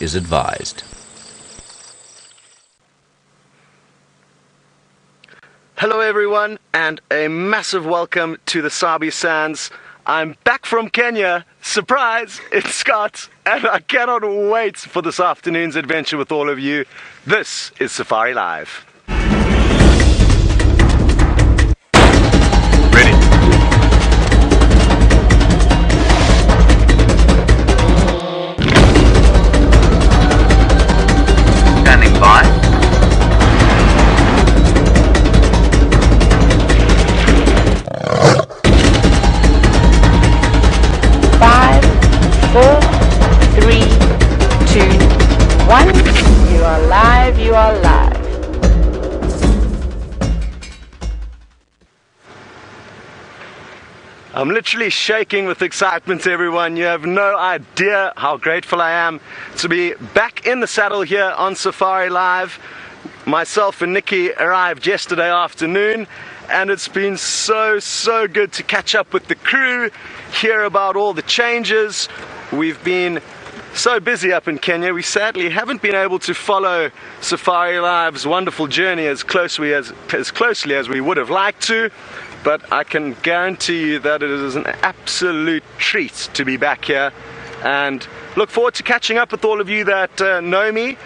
is advised. Hello everyone, and a massive welcome to the Sabi Sands. I'm back from Kenya. Surprise! It's Scott, and I cannot wait for this afternoon's adventure with all of you. This is Safari Live. Ready. Standing by. 5, 4, 3, 2, 1. You are live, you are live. I'm literally shaking with excitement, everyone. You have no idea how grateful I am to be back in the saddle here on Safari Live. Myself and Nikki arrived yesterday afternoon, and it's been so good to catch up with the crew, hear about all the changes. We've been so busy up in Kenya, we sadly haven't been able to follow Safari Live's wonderful journey as closely as we would have liked to, but I can guarantee you that it is an absolute treat to be back here, and look forward to catching up with all of you that know me.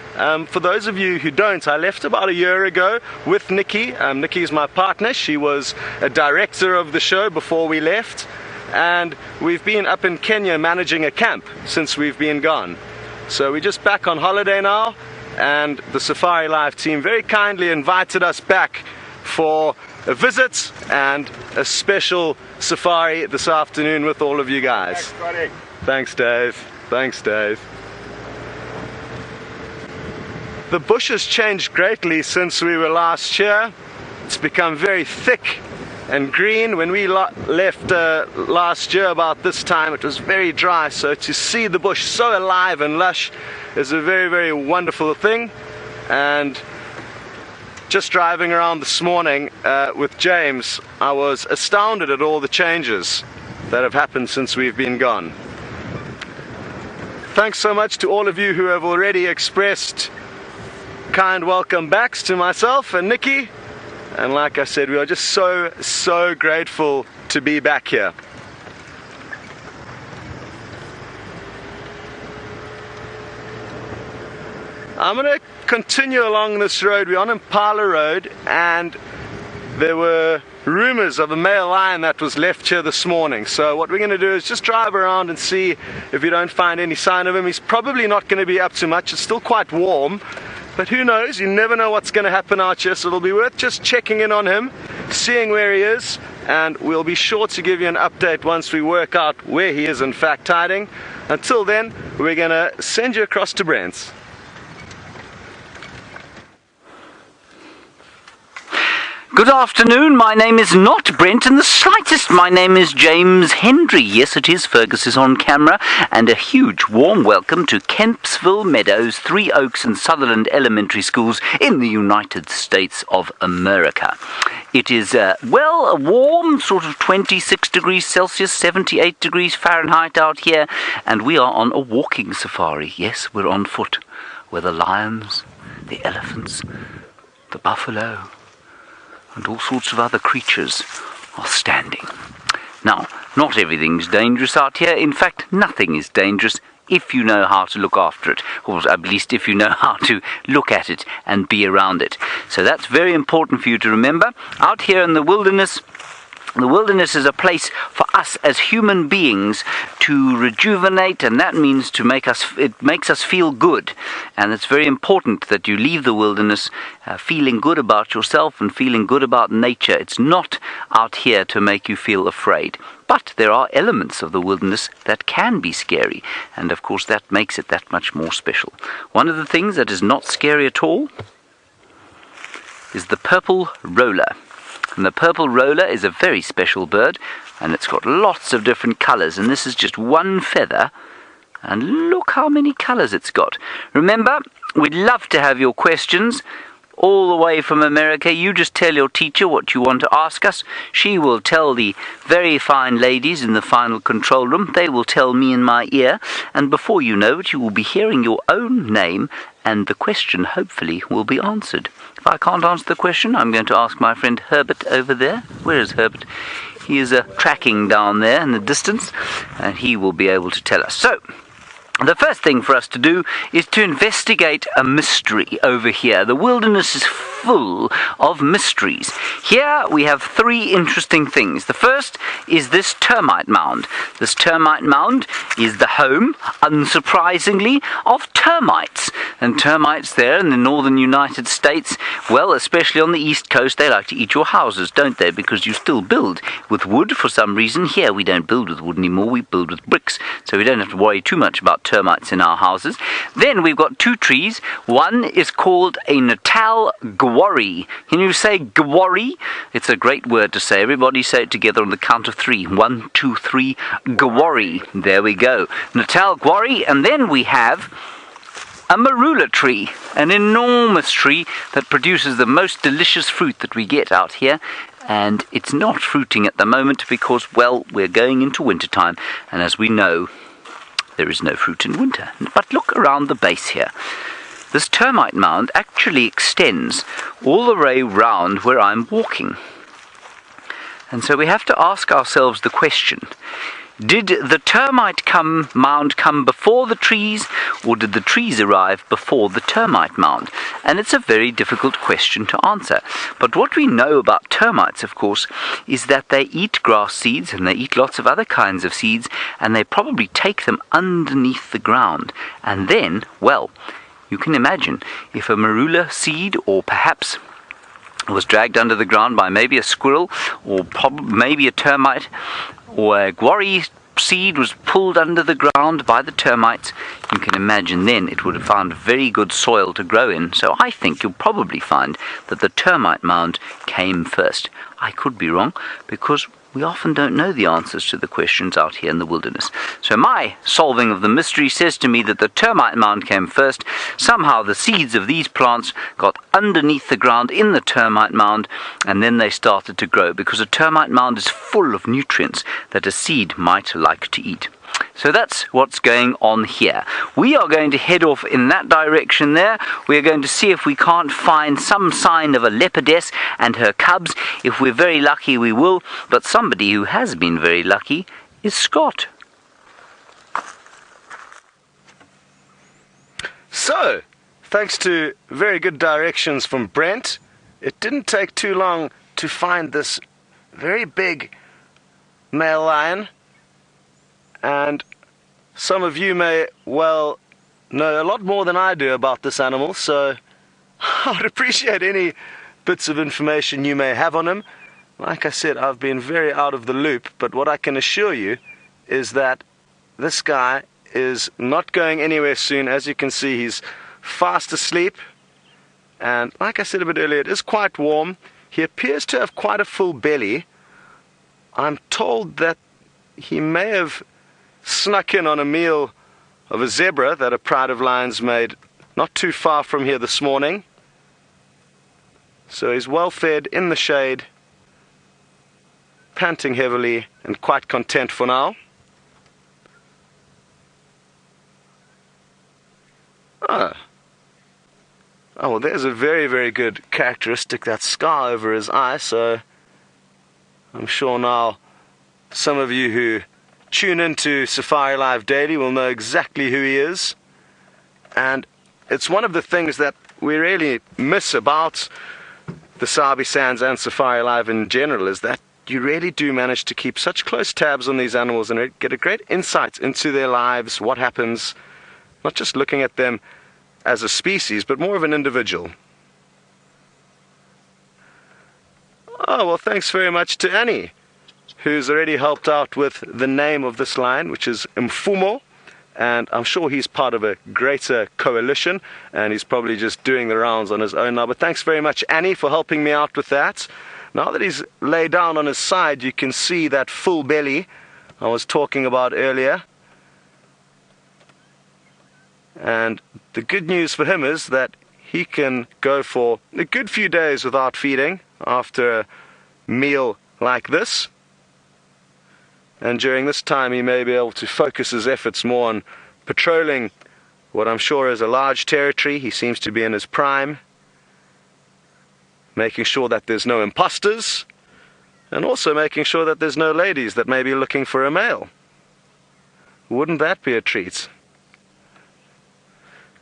For those of you who don't, I left about a year ago with Nikki. Nikki is my partner. She was a director of the show before we left, and we've been up in Kenya managing a camp since we've been gone. So we're just back on holiday now, and the Safari Live team very kindly invited us back for a visit and a special safari this afternoon with all of you guys. Thanks, buddy. Thanks, Dave. Thanks, Dave. The bush has changed greatly since we were last here. It's become very thick and green. When we left last year about this time, it was very dry, so to see the bush so alive and lush is a very wonderful thing. And just driving around this morning with James, I was astounded at all the changes that have happened since we've been gone. Thanks so much to all of you who have already expressed kind welcome backs to myself and Nikki. And like I said, we are just so grateful to be back here. I'm going to continue along this road. We're on Impala Road, and there were rumors of a male lion that was left here this morning. So what we're going to do is just drive around and see if we don't find any sign of him. He's probably not going to be up to much. It's still quite warm, but who knows? You never know what's going to happen out here, so it'll be worth just checking in on him, seeing where he is, and we'll be sure to give you an update once we work out where he is in fact hiding. Until then, we're going to send you across to Brent's. Good afternoon, my name is not Brent in the slightest. My name is James Hendry. Yes, it is. Fergus is on camera. And a huge warm welcome to Kempsville Meadows, Three Oaks and Sutherland Elementary Schools in the United States of America. It is, a warm sort of 26 degrees Celsius, 78 degrees Fahrenheit out here. And we are on a walking safari. Yes, we're on foot. Where the lions, the elephants, the buffalo, and all sorts of other creatures are standing. Now, not everything's dangerous out here. In fact, nothing is dangerous if you know how to look after it, or at least if you know how to look at it and be around it. So that's very important for you to remember. Out here in the wilderness is a place for us as human beings to rejuvenate, and that means it makes us feel good. And it's very important that you leave the wilderness feeling good about yourself and feeling good about nature. It's not out here to make you feel afraid. But there are elements of the wilderness that can be scary, and of course that makes it that much more special. One of the things that is not scary at all is the purple roller. And the purple roller is a very special bird, and it's got lots of different colours, and this is just one feather, and look how many colours it's got. Remember, we'd love to have your questions. all the way from America. You just tell your teacher what you want to ask us. She will tell the very fine ladies in the final control room. They will tell me in my ear, and before you know it, you will be hearing your own name, and the question, hopefully, will be answered. If I can't answer the question, I'm going to ask my friend Herbert over there. Where is Herbert? He is tracking down there in the distance, and he will be able to tell us. So, the first thing for us to do is to investigate a mystery over here. The wilderness is full of mysteries. Here we have three interesting things. The first is this termite mound. This termite mound is the home, unsurprisingly, of termites. And termites there in the northern United States, well, especially on the east coast, they like to eat your houses, don't they? Because you still build with wood for some reason. Here we don't build with wood anymore, we build with bricks. So we don't have to worry too much about termites in our houses. Then we've got two trees. One is called a Nat.Geo. Can you say gwari? It's a great word to say. Everybody say it together on the count of three. 1, 2, 3. Gwari. There we go. Nat.Geo. And then we have a marula tree, an enormous tree that produces the most delicious fruit that we get out here. And it's not fruiting at the moment because, well, we're going into wintertime. And as we know, there is no fruit in winter. But look around the base here. This termite mound actually extends all the way round where I'm walking. And so we have to ask ourselves the question, did the termite mound come before the trees, or did the trees arrive before the termite mound? And it's a very difficult question to answer. But what we know about termites, of course, is that they eat grass seeds and they eat lots of other kinds of seeds, and they probably take them underneath the ground. And then, well, you can imagine if a marula seed, or perhaps was dragged under the ground by maybe a squirrel, or maybe a termite, or a gwari seed was pulled under the ground by the termites, you can imagine then it would have found very good soil to grow in. So I think you'll probably find that the termite mound came first. I could be wrong, because we often don't know the answers to the questions out here in the wilderness. So my solving of the mystery says to me that the termite mound came first. Somehow the seeds of these plants got underneath the ground in the termite mound, and then they started to grow, because a termite mound is full of nutrients that a seed might like to eat. So that's what's going on here. We are going to head off in that direction there. We're going to see if we can't find some sign of a leopardess and her cubs. If we're very lucky, we will. But somebody who has been very lucky is Scott. So, thanks to very good directions from Brent, it didn't take too long to find this very big male lion. And some of you may well know a lot more than I do about this animal, so I would appreciate any bits of information you may have on him. Like I said, I've been very out of the loop, but what I can assure you is that this guy is not going anywhere soon. As you can see, he's fast asleep, and like I said a bit earlier, it is quite warm. He appears to have quite a full belly. I'm told that he may have snuck in on a meal of a zebra that a pride of lions made not too far from here this morning. So he's well fed in the shade, panting heavily and quite content for now. Oh, well, there's a very, very good characteristic, that scar over his eye, so I'm sure now some of you who tune into Safari Live daily will know exactly who he is. And it's one of the things that we really miss about the Sabi Sands and Safari Live in general, is that you really do manage to keep such close tabs on these animals and get a great insight into their lives, what happens, not just looking at them as a species, but more of an individual. Oh, well, thanks very much to Annie, who's already helped out with the name of this lion, which is Mfumo, and I'm sure he's part of a greater coalition, and he's probably just doing the rounds on his own now. But thanks very much, Annie, for helping me out with that. Now that he's laid down on his side, you can see that full belly I was talking about earlier. And the good news for him is that he can go for a good few days without feeding after a meal like this. And during this time he may be able to focus his efforts more on patrolling what I'm sure is a large territory. He seems to be in his prime, making sure that there's no imposters, and also making sure that there's no ladies that may be looking for a male. Wouldn't that be a treat?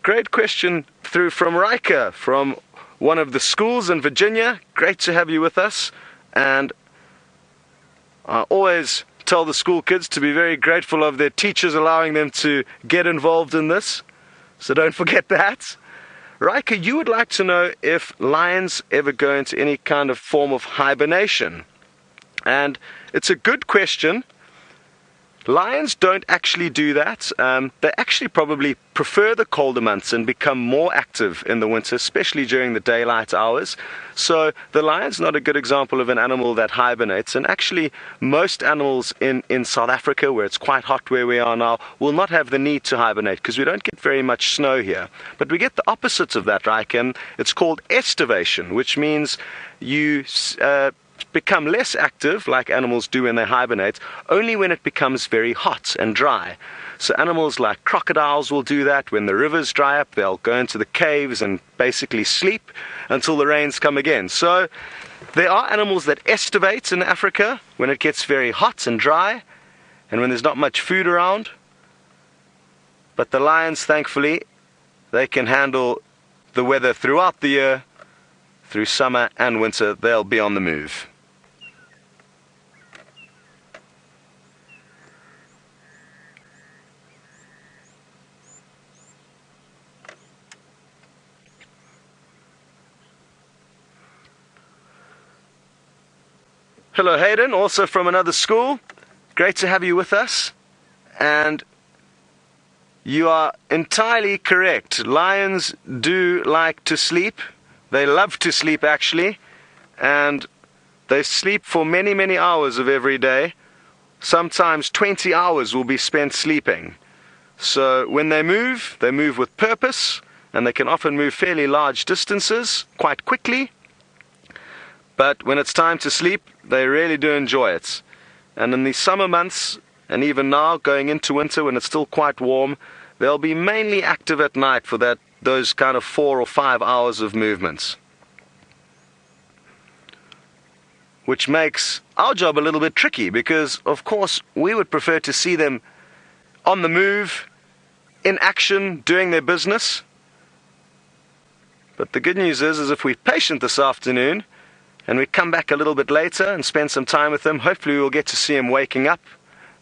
Great question through from Riker, from one of the schools in Virginia. Great to have you with us. And I always tell the school kids to be very grateful of their teachers allowing them to get involved in this. So don't forget that. Riker, you would like to know if lions ever go into any kind of form of hibernation. And it's a good question. Lions don't actually do that. They actually probably prefer the colder months and become more active in the winter, especially during the daylight hours. So the lion's not a good example of an animal that hibernates. And actually, most animals in South Africa, where it's quite hot where we are now, will not have the need to hibernate because we don't get very much snow here. But we get the opposite of that, right? And it's called estivation, which means you become less active, like animals do when they hibernate, only when it becomes very hot and dry. So animals like crocodiles will do that. When the rivers dry up, they'll go into the caves and basically sleep until the rains come again. So there are animals that estivate in Africa when it gets very hot and dry and when there's not much food around. But the lions, thankfully, they can handle the weather throughout the year. Through summer and winter, they'll be on the move. Hello Hayden, also from another school. Great to have you with us. And you are entirely correct. Lions do like to sleep. They love to sleep actually. And they sleep for many, many hours of every day. Sometimes 20 hours will be spent sleeping. So when they move with purpose, and they can often move fairly large distances quite quickly. But when it's time to sleep, they really do enjoy it. And in the summer months, and even now going into winter when it's still quite warm, they'll be mainly active at night for those kind of 4 or 5 hours of movements. Which makes our job a little bit tricky because, of course, we would prefer to see them on the move, in action, doing their business. But the good news is if we're patient this afternoon, and we come back a little bit later and spend some time with him, hopefully we'll get to see him waking up.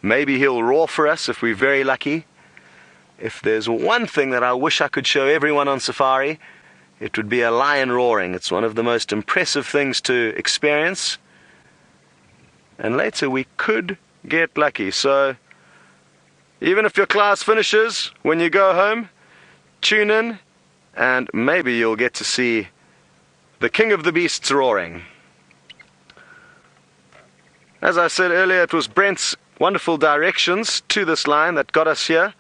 Maybe he'll roar for us if we're very lucky. If there's one thing that I wish I could show everyone on safari, it would be a lion roaring. It's one of the most impressive things to experience. And later we could get lucky. So even if your class finishes, when you go home, tune in and maybe you'll get to see the king of the beasts roaring. As I said earlier, it was Brent's wonderful directions to this lion that got us here,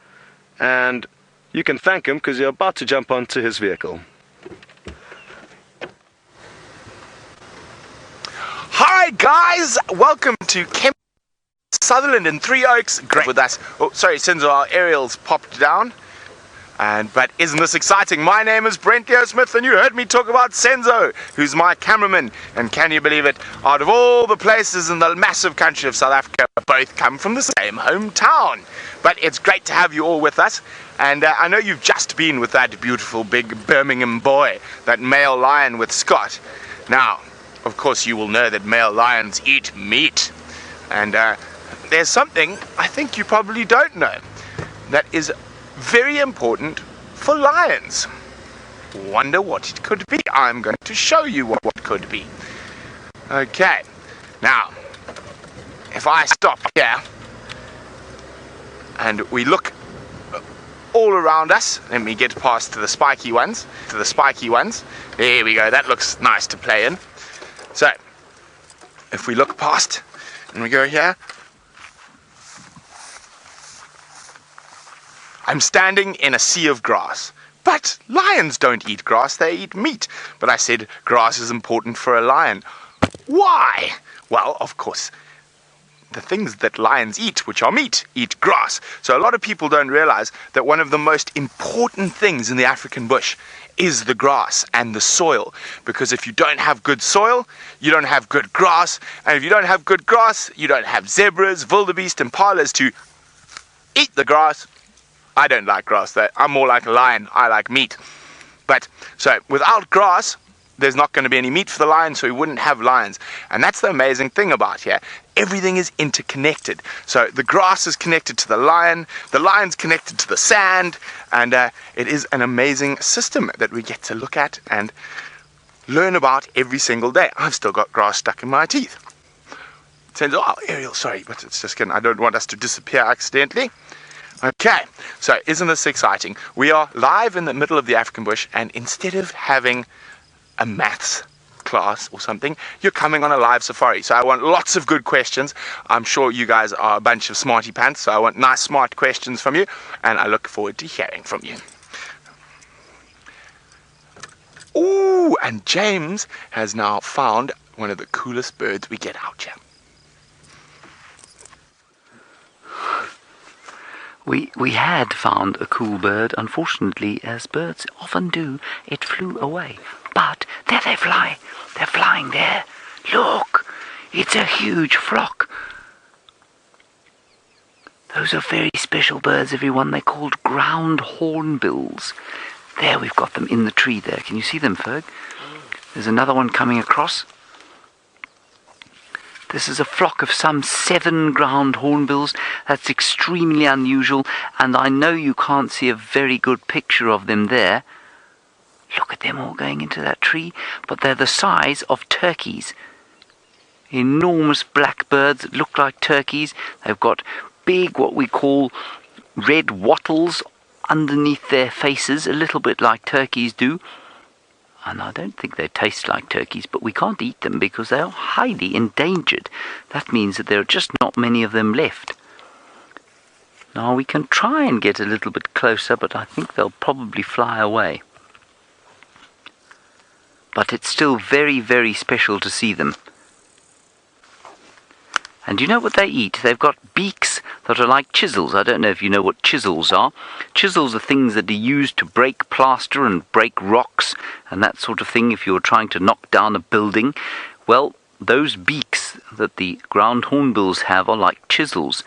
and you can thank him because you're about to jump onto his vehicle. Hi guys, welcome to Kemp Sutherland in Three Oaks. Great with us. Oh, sorry, Senzo, our aerials popped down. But isn't this exciting? My name is Nat.Geo Smith, and you heard me talk about Senzo, who's my cameraman. And can you believe it? Out of all the places in the massive country of South Africa, both come from the same hometown. But it's great to have you all with us. And I know you've just been with that beautiful big Birmingham boy, that male lion with Scott. Now, of course, you will know that male lions eat meat. And there's something I think you probably don't know that is very important for lions. Wonder what it could be? I'm going to show you what could be. Okay, now if I stop here and we look all around us, let me get past to the spiky ones, there we go, that looks nice to play in. So if we look past and we go here, I'm standing in a sea of grass, but lions don't eat grass, they eat meat. But I said grass is important for a lion. Why? Well, of course, the things that lions eat, which are meat, eat grass. So a lot of people don't realize that one of the most important things in the African bush is the grass and the soil. Because if you don't have good soil, you don't have good grass. And if you don't have good grass, you don't have zebras, wildebeest, impalas to eat the grass. I don't like grass though. I'm more like a lion. I like meat. But so without grass, there's not going to be any meat for the lion, so we wouldn't have lions. And that's the amazing thing about here. Everything is interconnected. So the grass is connected to the lion's connected to the sand, and it is an amazing system that we get to look at and learn about every single day. I've still got grass stuck in my teeth. It says, oh, Ariel, sorry, but it's just kidding. I don't want us to disappear accidentally. Okay, so isn't this exciting? We are live in the middle of the African bush, and instead of having a maths class or something, you're coming on a live safari. So I want lots of good questions. I'm sure you guys are a bunch of smarty pants, so I want nice smart questions from you, and I look forward to hearing from you. Ooh, and James has now found one of the coolest birds we get out here. We had found a cool bird. Unfortunately, as birds often do, it flew away. But there they fly. They're flying there. Look, it's a huge flock. Those are very special birds, everyone. They're called ground hornbills. There, we've got them in the tree there. Can you see them, Ferg? There's another one coming across. This is a flock of some 7 ground hornbills. That's extremely unusual, and I know you can't see a very good picture of them there. Look at them all going into that tree, but they're the size of turkeys. Enormous black birds that look like turkeys. They've got big, what we call red wattles underneath their faces, a little bit like turkeys do. And I don't think they taste like turkeys, but we can't eat them because they are highly endangered. That means that there are just not many of them left. Now we can try and get a little bit closer, but I think they'll probably fly away. But it's still very, very special to see them. And do you know what they eat? They've got beaks that are like chisels. I don't know if you know what chisels are. Chisels are things that are used to break plaster and break rocks and that sort of thing if you're trying to knock down a building. Well, those beaks that the ground hornbills have are like chisels,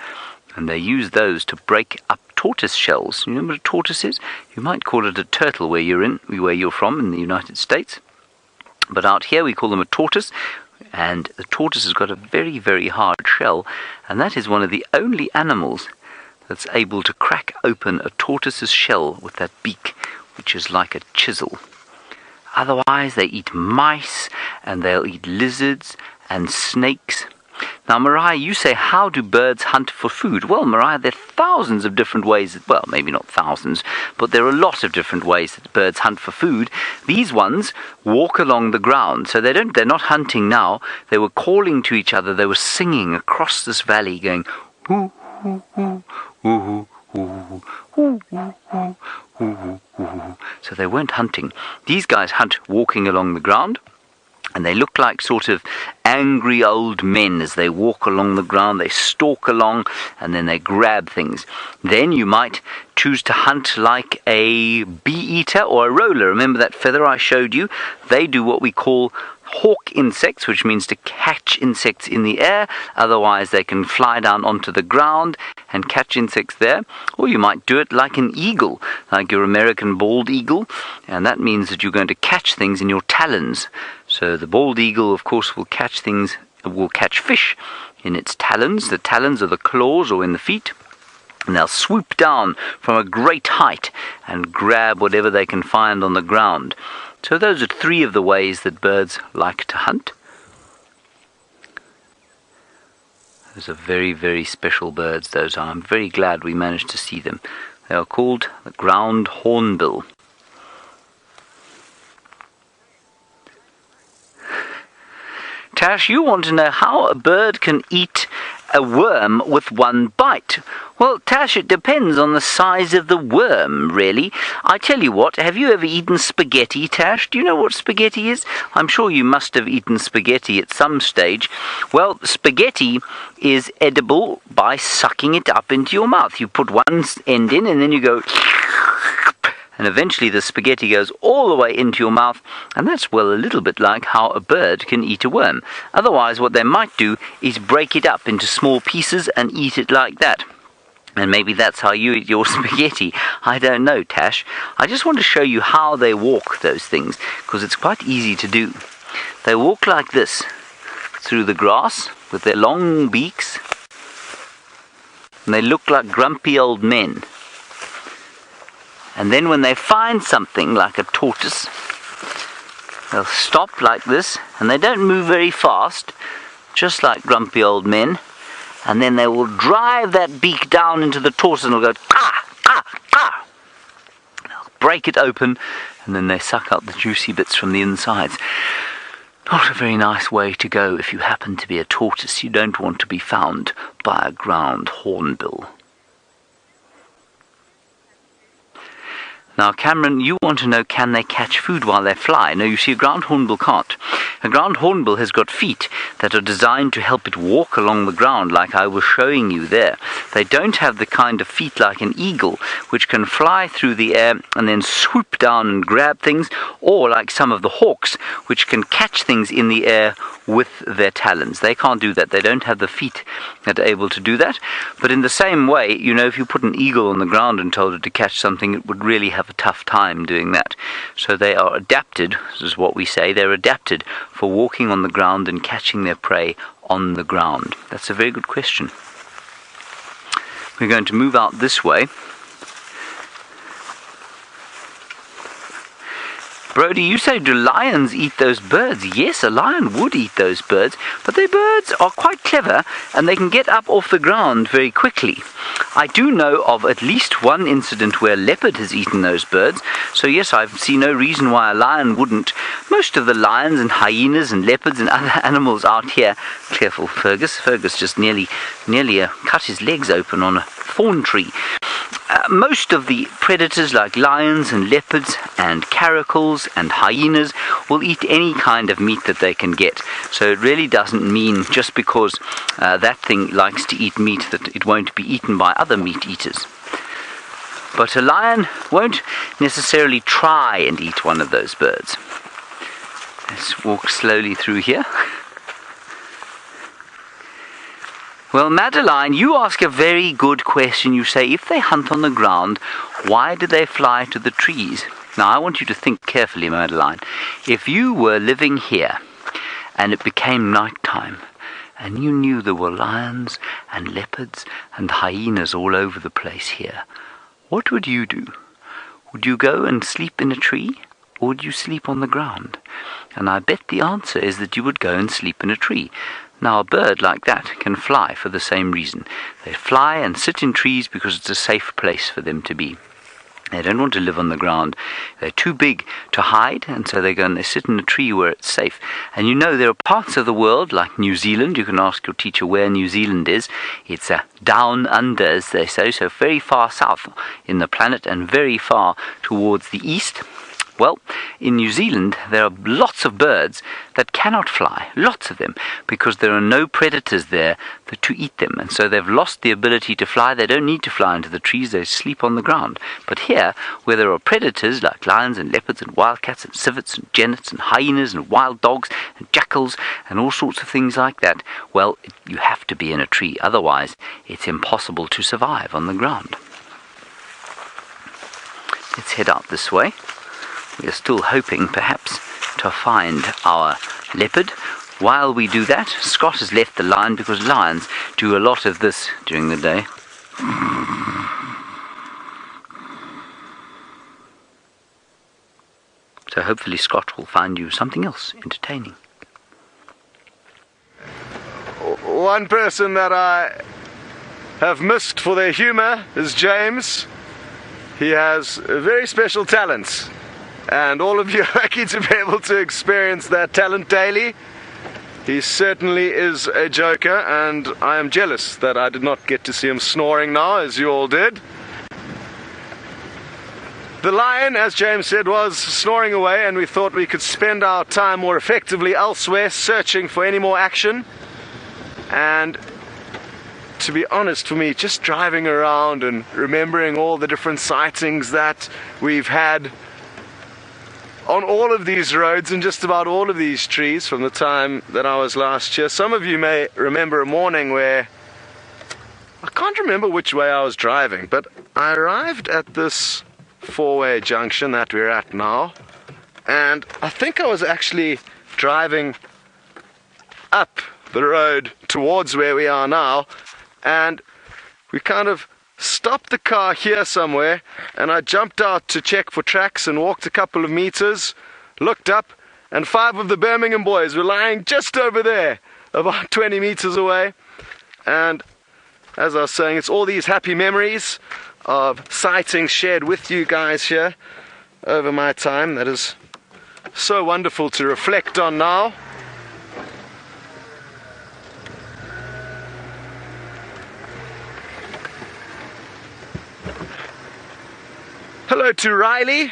and they use those to break up tortoise shells. You know what a tortoise is? You might call it a turtle where you're from in the United States. But out here we call them a tortoise. And the tortoise has got a very, very hard shell, and that is one of the only animals that's able to crack open a tortoise's shell with that beak, which is like a chisel. Otherwise, they eat mice, and they'll eat lizards and snakes. Now, Mariah, you say, how do birds hunt for food? Well, Mariah, there are thousands of different ways, well, maybe not thousands, but there are a lot of different ways that birds hunt for food. These ones walk along the ground, so they're not hunting now. They were calling to each other, they were singing across this valley, going, hoo, hoo, hoo, hoo, hoo, hoo, hoo, hoo, hoo. So they weren't hunting. These guys hunt walking along the ground. And they look like sort of angry old men as they walk along the ground. They stalk along and then they grab things. Then you might choose to hunt like a bee-eater or a roller. Remember that feather I showed you? They do what we call hawk insects, which means to catch insects in the air. Otherwise, they can fly down onto the ground and catch insects there. Or you might do it like an eagle, like your American bald eagle. And that means that you're going to catch things in your talons. So the bald eagle, of course, will catch fish in its talons. The talons are the claws or in the feet. And they'll swoop down from a great height and grab whatever they can find on the ground. So those are 3 of the ways that birds like to hunt. Those are very, very special birds, those are. I'm very glad we managed to see them. They are called the ground hornbill. Tash, you want to know how a bird can eat a worm with one bite? Well, Tash, it depends on the size of the worm, really. I tell you what, have you ever eaten spaghetti, Tash? Do you know what spaghetti is? I'm sure you must have eaten spaghetti at some stage. Well, spaghetti is edible by sucking it up into your mouth. You put one end in and then you go... and eventually the spaghetti goes all the way into your mouth, and that's, well, a little bit like how a bird can eat a worm. Otherwise, what they might do is break it up into small pieces and eat it like that. And maybe that's how you eat your spaghetti. I don't know, Tash. I just want to show you how they walk, those things, because it's quite easy to do. They walk like this, through the grass, with their long beaks, and they look like grumpy old men. And then when they find something like a tortoise, they'll stop like this, and they don't move very fast, just like grumpy old men, and then they will drive that beak down into the tortoise and it'll go, ah, ah, ah. They'll break it open, and then they suck out the juicy bits from the insides. Not a very nice way to go if you happen to be a tortoise. You don't want to be found by a ground hornbill. Now, Cameron, you want to know, can they catch food while they fly? No, you see, a ground hornbill can't. A ground hornbill has got feet that are designed to help it walk along the ground, like I was showing you there. They don't have the kind of feet like an eagle, which can fly through the air and then swoop down and grab things, or like some of the hawks, which can catch things in the air with their talons. They can't do that. They don't have the feet that are able to do that. But in the same way, you know, if you put an eagle on the ground and told it to catch something, it would really have a tough time doing that. So they are adapted, this is what we say, they're adapted for walking on the ground and catching their prey on the ground. That's a very good question. We're going to move out this way. Brody, you say, do lions eat those birds? Yes, a lion would eat those birds, but their birds are quite clever and they can get up off the ground very quickly. I do know of at least one incident where a leopard has eaten those birds, so yes, I see no reason why a lion wouldn't. Most of the lions and hyenas and leopards and other animals out here, careful Fergus just nearly cut his legs open on a thorn tree. Most of the predators like lions and leopards and caracals and hyenas will eat any kind of meat that they can get. So it really doesn't mean just because that thing likes to eat meat that it won't be eaten by other meat eaters. But a lion won't necessarily try and eat one of those birds. Let's walk slowly through here. Well, Madeline, you ask a very good question. You say, if they hunt on the ground, why do they fly to the trees? Now, I want you to think carefully, Madeline. If you were living here and it became night time and you knew there were lions and leopards and hyenas all over the place here, what would you do? Would you go and sleep in a tree, or would you sleep on the ground? And I bet the answer is that you would go and sleep in a tree. Now, a bird like that can fly for the same reason. They fly and sit in trees because it's a safe place for them to be. They don't want to live on the ground. They're too big to hide, and so they go and they sit in a tree where it's safe. And you know, there are parts of the world, like New Zealand. You can ask your teacher where New Zealand is. It's down under, as they say, so very far south in the planet and very far towards the east. Well, in New Zealand, there are lots of birds that cannot fly, lots of them, because there are no predators there to eat them. And so they've lost the ability to fly. They don't need to fly into the trees. They sleep on the ground. But here, where there are predators like lions and leopards and wildcats and civets and genets and hyenas and wild dogs and jackals and all sorts of things like that, well, you have to be in a tree. Otherwise, it's impossible to survive on the ground. Let's head out this way. We are still hoping, perhaps, to find our leopard. While we do that, Scott has left the lion because lions do a lot of this during the day. So hopefully Scott will find you something else entertaining. One person that I have missed for their humour is James. He has very special talents. And all of you are lucky to be able to experience that talent daily. He certainly is a joker, and I am jealous that I did not get to see him snoring now, as you all did. The lion, as James said, was snoring away, and we thought we could spend our time more effectively elsewhere, searching for any more action. And to be honest, for me, just driving around and remembering all the different sightings that we've had on all of these roads and just about all of these trees from the time that I was last here. Some of you may remember a morning where I can't remember which way I was driving, but I arrived at this four-way junction that we're at now, and I think I was actually driving up the road towards where we are now, and we kind of stopped the car here somewhere, and I jumped out to check for tracks and walked a couple of meters, looked up, and 5 of the Birmingham boys were lying just over there, about 20 meters away. And as I was saying, it's all these happy memories of sightings shared with you guys here over my time that is so wonderful to reflect on now. Hello to Riley.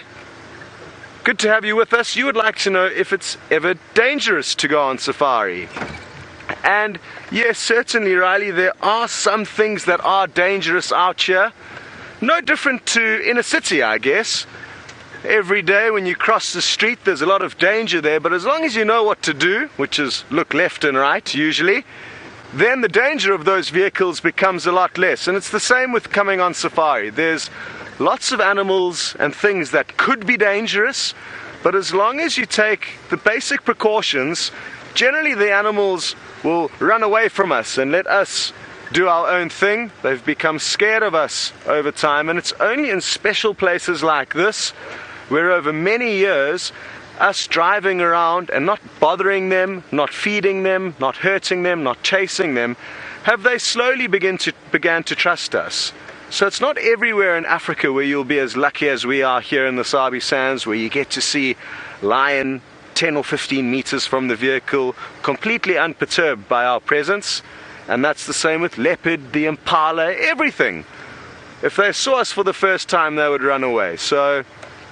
Good to have you with us. You would like to know if it's ever dangerous to go on safari. And yes, certainly, Riley, there are some things that are dangerous out here. No different to in a city, I guess. Every day when you cross the street, there's a lot of danger there, but as long as you know what to do, which is look left and right usually, then the danger of those vehicles becomes a lot less. And it's the same with coming on safari. There's lots of animals and things that could be dangerous, but as long as you take the basic precautions, generally the animals will run away from us and let us do our own thing. They've become scared of us over time, and it's only in special places like this where over many years us driving around and not bothering them, not feeding them, not hurting them, not chasing them, have they slowly began to trust us. So it's not everywhere in Africa where you'll be as lucky as we are here in the Sabi Sands, where you get to see lion 10 or 15 meters from the vehicle, completely unperturbed by our presence. And that's the same with leopard, the impala, everything. If they saw us for the first time, they would run away. So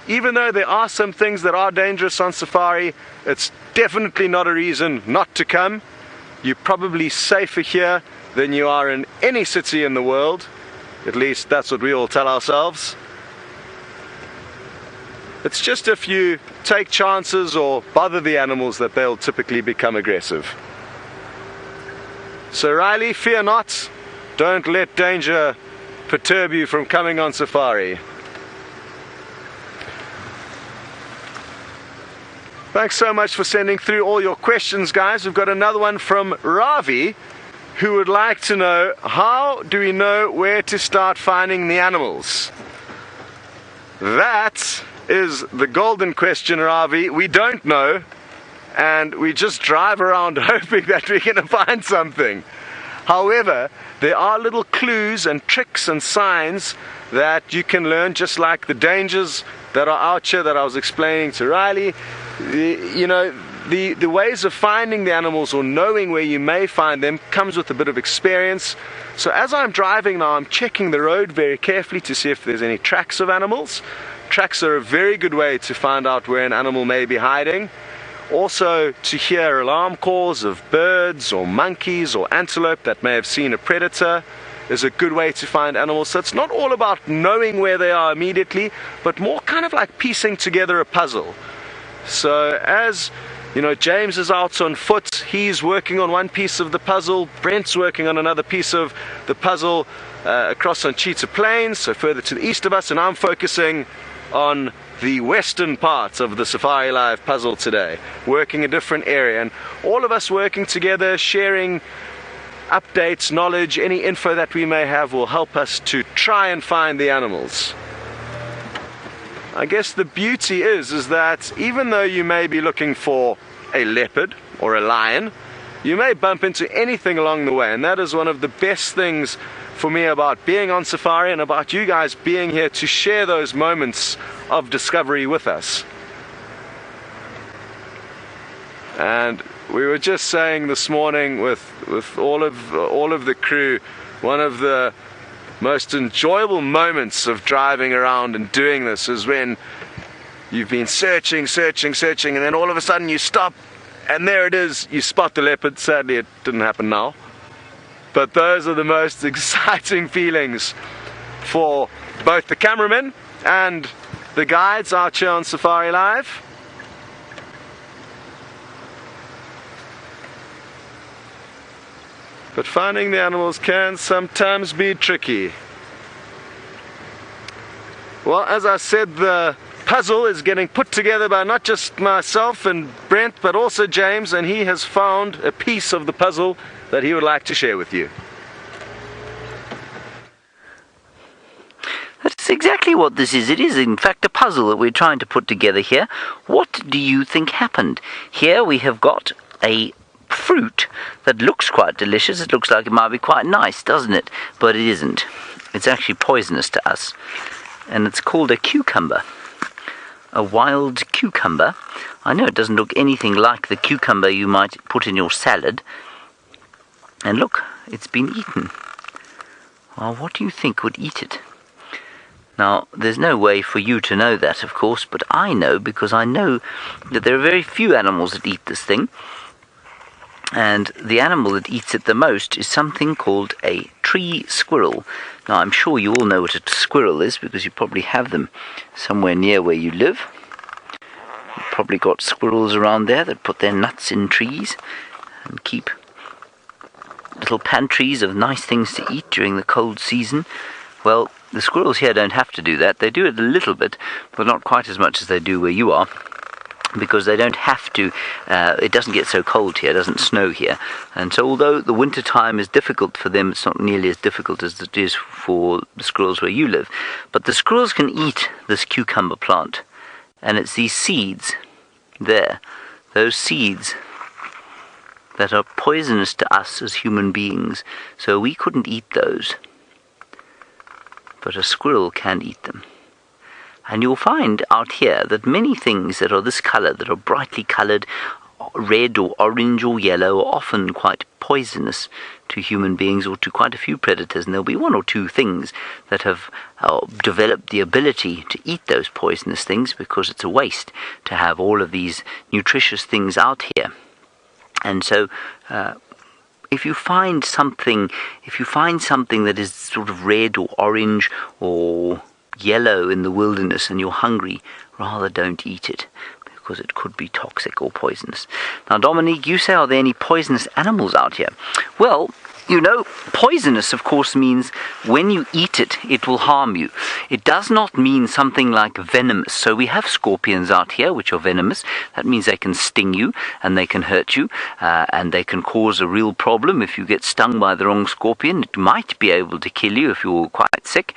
even though there are some things that are dangerous on safari, it's definitely not a reason not to come. You're probably safer here than you are in any city in the world. At least that's what we all tell ourselves. It's just if you take chances or bother the animals that they'll typically become aggressive. So Riley, fear not. Don't let danger perturb you from coming on safari. Thanks so much for sending through all your questions, guys. We've got another one from Ravi, who would like to know, how do we know where to start finding the animals? That is the golden question, Ravi. We don't know, and we just drive around hoping that we're going to find something. However, there are little clues and tricks and signs that you can learn, just like the dangers that are out here that I was explaining to Riley. The ways of finding the animals or knowing where you may find them comes with a bit of experience. So as I'm driving now, I'm checking the road very carefully to see if there's any tracks of animals. Tracks are a very good way to find out where an animal may be hiding. Also, to hear alarm calls of birds or monkeys or antelope that may have seen a predator is a good way to find animals. So it's not all about knowing where they are immediately, but more kind of like piecing together a puzzle. So as you know, James is out on foot, he's working on one piece of the puzzle, Brent's working on another piece of the puzzle across on Cheetah Plains, so further to the east of us, and I'm focusing on the western part of the Safari Live puzzle today, working a different area, and all of us working together, sharing updates, knowledge, any info that we may have will help us to try and find the animals. I guess the beauty is that even though you may be looking for a leopard or a lion, you may bump into anything along the way, and that is one of the best things for me about being on safari and about you guys being here to share those moments of discovery with us. And we were just saying this morning with all of the crew, one of the most enjoyable moments of driving around and doing this is when you've been searching, and then all of a sudden you stop, and there it is, you spot the leopard. Sadly, it didn't happen now. But those are the most exciting feelings for both the cameramen and the guides out here on Safari Live. But finding the animals can sometimes be tricky. Well, as I said, the puzzle is getting put together by not just myself and Brent, but also James, and he has found a piece of the puzzle that he would like to share with you. That's exactly what this is. It is, in fact, a puzzle that we're trying to put together here. What do you think happened? Here we have got a fruit that looks quite delicious. It looks like it might be quite nice, doesn't it? But it isn't. It's actually poisonous to us. And it's called a cucumber. A wild cucumber. I know it doesn't look anything like the cucumber you might put in your salad. And look, it's been eaten. Well, what do you think would eat it? Now, there's no way for you to know that, of course, but I know, because I know that there are very few animals that eat this thing. And the animal that eats it the most is something called a tree squirrel. Now, I'm sure you all know what a squirrel is, because you probably have them somewhere near where you live. You've probably got squirrels around there that put their nuts in trees and keep little pantries of nice things to eat during the cold season. Well, the squirrels here don't have to do that. They do it a little bit, but not quite as much as they do where you are, because they don't have to. It doesn't get so cold here, it doesn't snow here, and so although the winter time is difficult for them, it's not nearly as difficult as it is for the squirrels where you live. But the squirrels can eat this cucumber plant, and it's these seeds there, those seeds that are poisonous to us as human beings, so we couldn't eat those, but a squirrel can eat them. And you'll find out here that many things that are this colour, that are brightly coloured, red or orange or yellow, are often quite poisonous to human beings or to quite a few predators. And there'll be one or two things that have developed the ability to eat those poisonous things, because it's a waste to have all of these nutritious things out here. And so if you find something that is sort of red or orange or yellow in the wilderness and you're hungry, rather don't eat it, because it could be toxic or poisonous. Now, Dominique, you say, are there any poisonous animals out here? Well, you know, poisonous, of course, means when you eat it, it will harm you. It does not mean something like venomous. So we have scorpions out here which are venomous. That means they can sting you and they can hurt you, and they can cause a real problem. If you get stung by the wrong scorpion, it might be able to kill you if you're quite sick,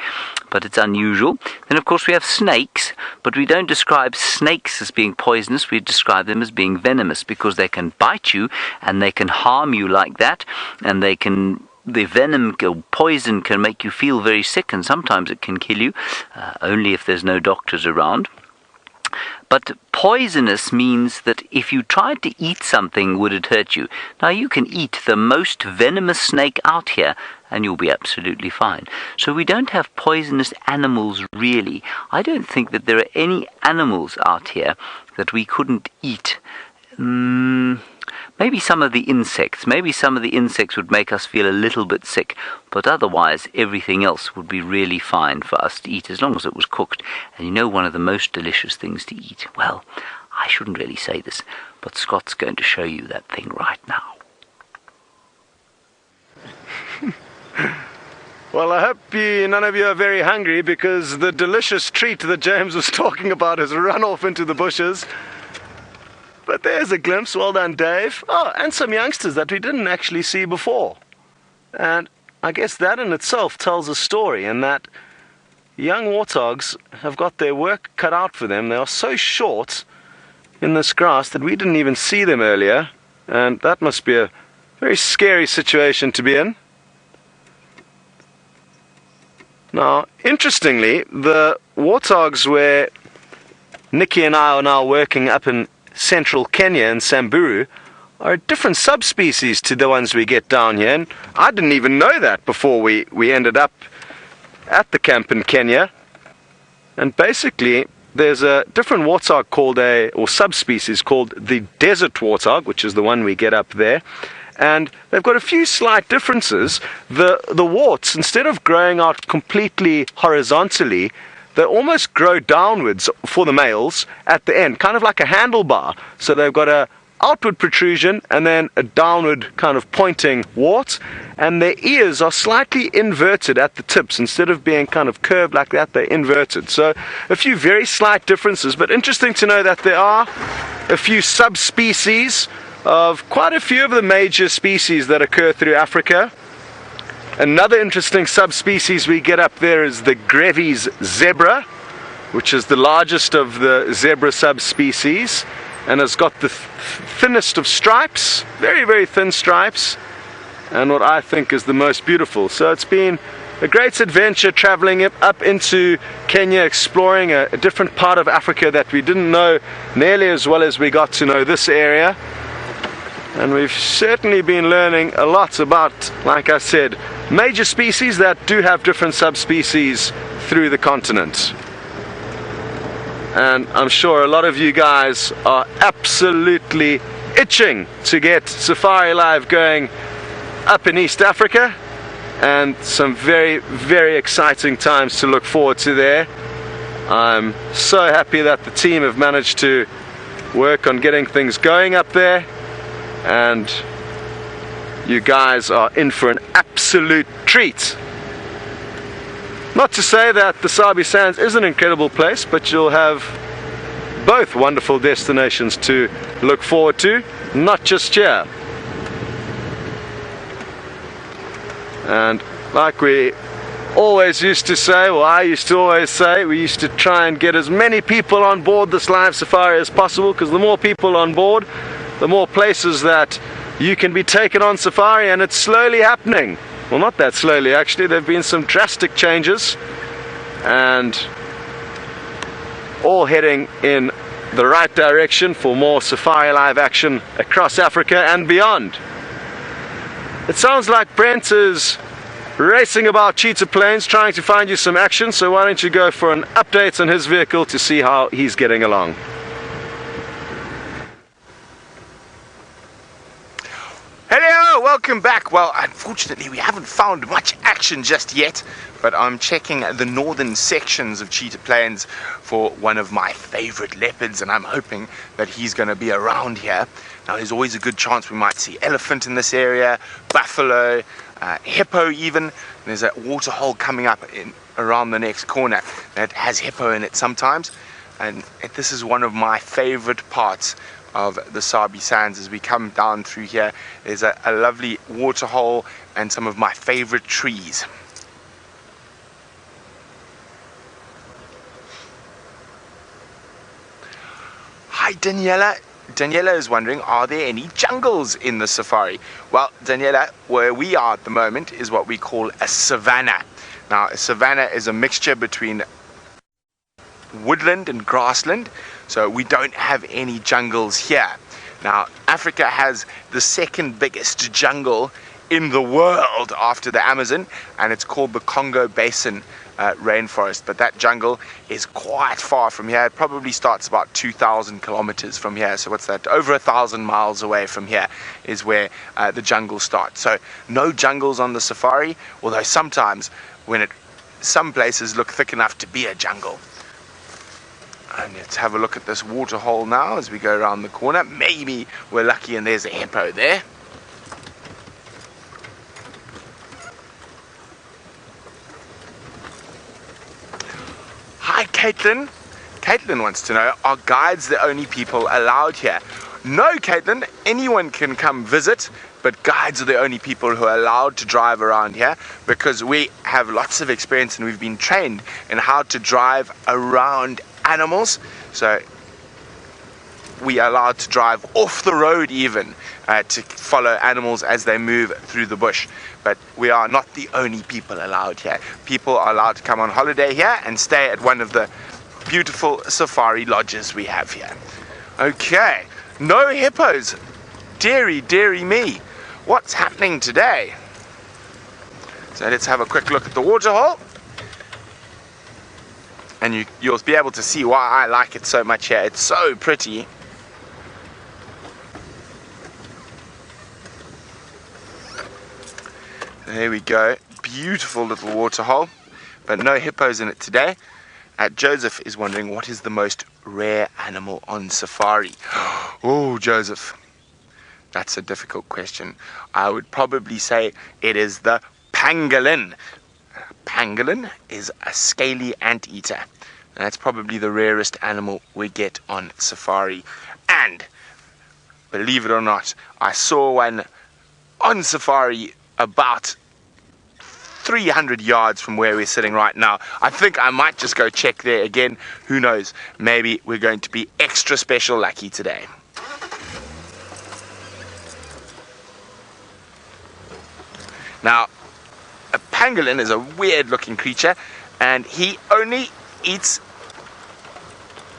but it's unusual. Then, of course, we have snakes, but we don't describe snakes as being poisonous. We describe them as being venomous, because they can bite you and they can harm you like that, and the venom or poison can make you feel very sick, and sometimes it can kill you, only if there's no doctors around. But poisonous means that if you tried to eat something, would it hurt you? Now, you can eat the most venomous snake out here and you'll be absolutely fine. So we don't have poisonous animals, really. I don't think that there are any animals out here that we couldn't eat. Maybe some of the insects. Maybe some of the insects would make us feel a little bit sick, but otherwise everything else would be really fine for us to eat, as long as it was cooked. And you know, one of the most delicious things to eat, well, I shouldn't really say this, but Scott's going to show you that thing right now. Well, I hope none of you are very hungry, because the delicious treat that James was talking about has run off into the bushes. But there's a glimpse. Well done, Dave. Oh, and some youngsters that we didn't actually see before. And I guess that in itself tells a story, in that young warthogs have got their work cut out for them. They are so short in this grass that we didn't even see them earlier, and that must be a very scary situation to be in. Now, interestingly, the warthogs where Nikki and I are now working up in central Kenya in Samburu are a different subspecies to the ones we get down here, and I didn't even know that before we ended up at the camp in Kenya. And basically there's a different warthog or subspecies called the desert warthog, which is the one we get up there, and they've got a few slight differences. The warts, instead of growing out completely horizontally, they almost grow downwards for the males at the end, kind of like a handlebar. So they've got a outward protrusion and then a downward kind of pointing wart, and their ears are slightly inverted at the tips. Instead of being kind of curved like that, they're inverted. So a few very slight differences, but interesting to know that there are a few subspecies of quite a few of the major species that occur through Africa. Another interesting subspecies we get up there is the Grevy's zebra, which is the largest of the zebra subspecies, and has got the thinnest of stripes, very, very thin stripes, and what I think is the most beautiful. So it's been a great adventure traveling up into Kenya, exploring a different part of Africa that we didn't know nearly as well as we got to know this area. And we've certainly been learning a lot about, like I said, major species that do have different subspecies through the continent. And I'm sure a lot of you guys are absolutely itching to get Safari Live going up in East Africa, and some very, very exciting times to look forward to there. I'm so happy that the team have managed to work on getting things going up there, and you guys are in for an absolute treat. Not to say that the Sabi Sands is an incredible place, but you'll have both wonderful destinations to look forward to, not just here. And like we always used to say, well, I used to always say, we used to try and get as many people on board this live safari as possible, because the more people on board, the more places that you can be taken on safari, and it's slowly happening. Well, not that slowly actually, there have been some drastic changes, and all heading in the right direction for more Safari Live action across Africa and beyond. It sounds like Brent is racing about Cheetah Plains trying to find you some action, so why don't you go for an update on his vehicle to see how he's getting along. Hello, welcome back. Well, unfortunately we haven't found much action just yet, but I'm checking the northern sections of Cheetah Plains for one of my favorite leopards, and I'm hoping that he's going to be around here. Now, there's always a good chance we might see elephant in this area, buffalo, hippo even. There's a waterhole coming up around the next corner that has hippo in it sometimes, and this is one of my favorite parts of the Sabi Sands. As we come down through here, there's a lovely waterhole and some of my favorite trees. Hi Daniela. Daniela is wondering, are there any jungles in the safari? Well, Daniela, where we are at the moment is what we call a savanna. Now, a savanna is a mixture between woodland and grassland, so we don't have any jungles here. Now, Africa has the second biggest jungle in the world after the Amazon, and it's called the Congo Basin rainforest, but that jungle is quite far from here. It probably starts about 2,000 kilometers from here, so what's that, over 1,000 miles away from here is where the jungle starts. So no jungles on the safari, although sometimes some places look thick enough to be a jungle. And let's have a look at this waterhole now as we go around the corner. Maybe we're lucky and there's a hippo there. Hi Caitlin. Caitlin wants to know, are guides the only people allowed here? No, Caitlin, anyone can come visit, but guides are the only people who are allowed to drive around here, because we have lots of experience and we've been trained in how to drive around animals. So we are allowed to drive off the road even to follow animals as they move through the bush. But we are not the only people allowed here. People are allowed to come on holiday here and stay at one of the beautiful safari lodges we have here. Okay, no hippos dearie me. What's happening today? So let's have a quick look at the waterhole. And you'll be able to see why I like it so much here. It's so pretty. There we go. Beautiful little waterhole. But no hippos in it today. Joseph is wondering, what is the most rare animal on safari? Oh, Joseph. That's a difficult question. I would probably say it is the pangolin. Pangolin is a scaly anteater. And that's probably the rarest animal we get on safari. And, believe it or not, I saw one on safari about 300 yards from where we're sitting right now. I think I might just go check there again. Who knows? Maybe we're going to be extra special lucky today. Now, a pangolin is a weird looking creature, and he only eats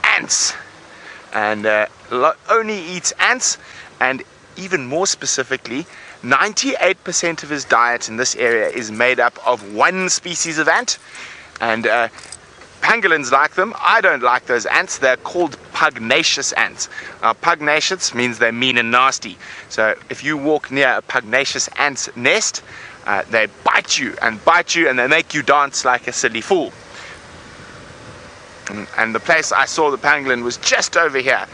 ants. And only eats ants, and even more specifically, 98% of his diet in this area is made up of one species of ant. And pangolins like them. I don't like those ants. They're called pugnacious ants. Now, pugnacious means they're mean and nasty. So if you walk near a pugnacious ant's nest, they bite you, and they make you dance like a silly fool. And the place I saw the pangolin was just over here.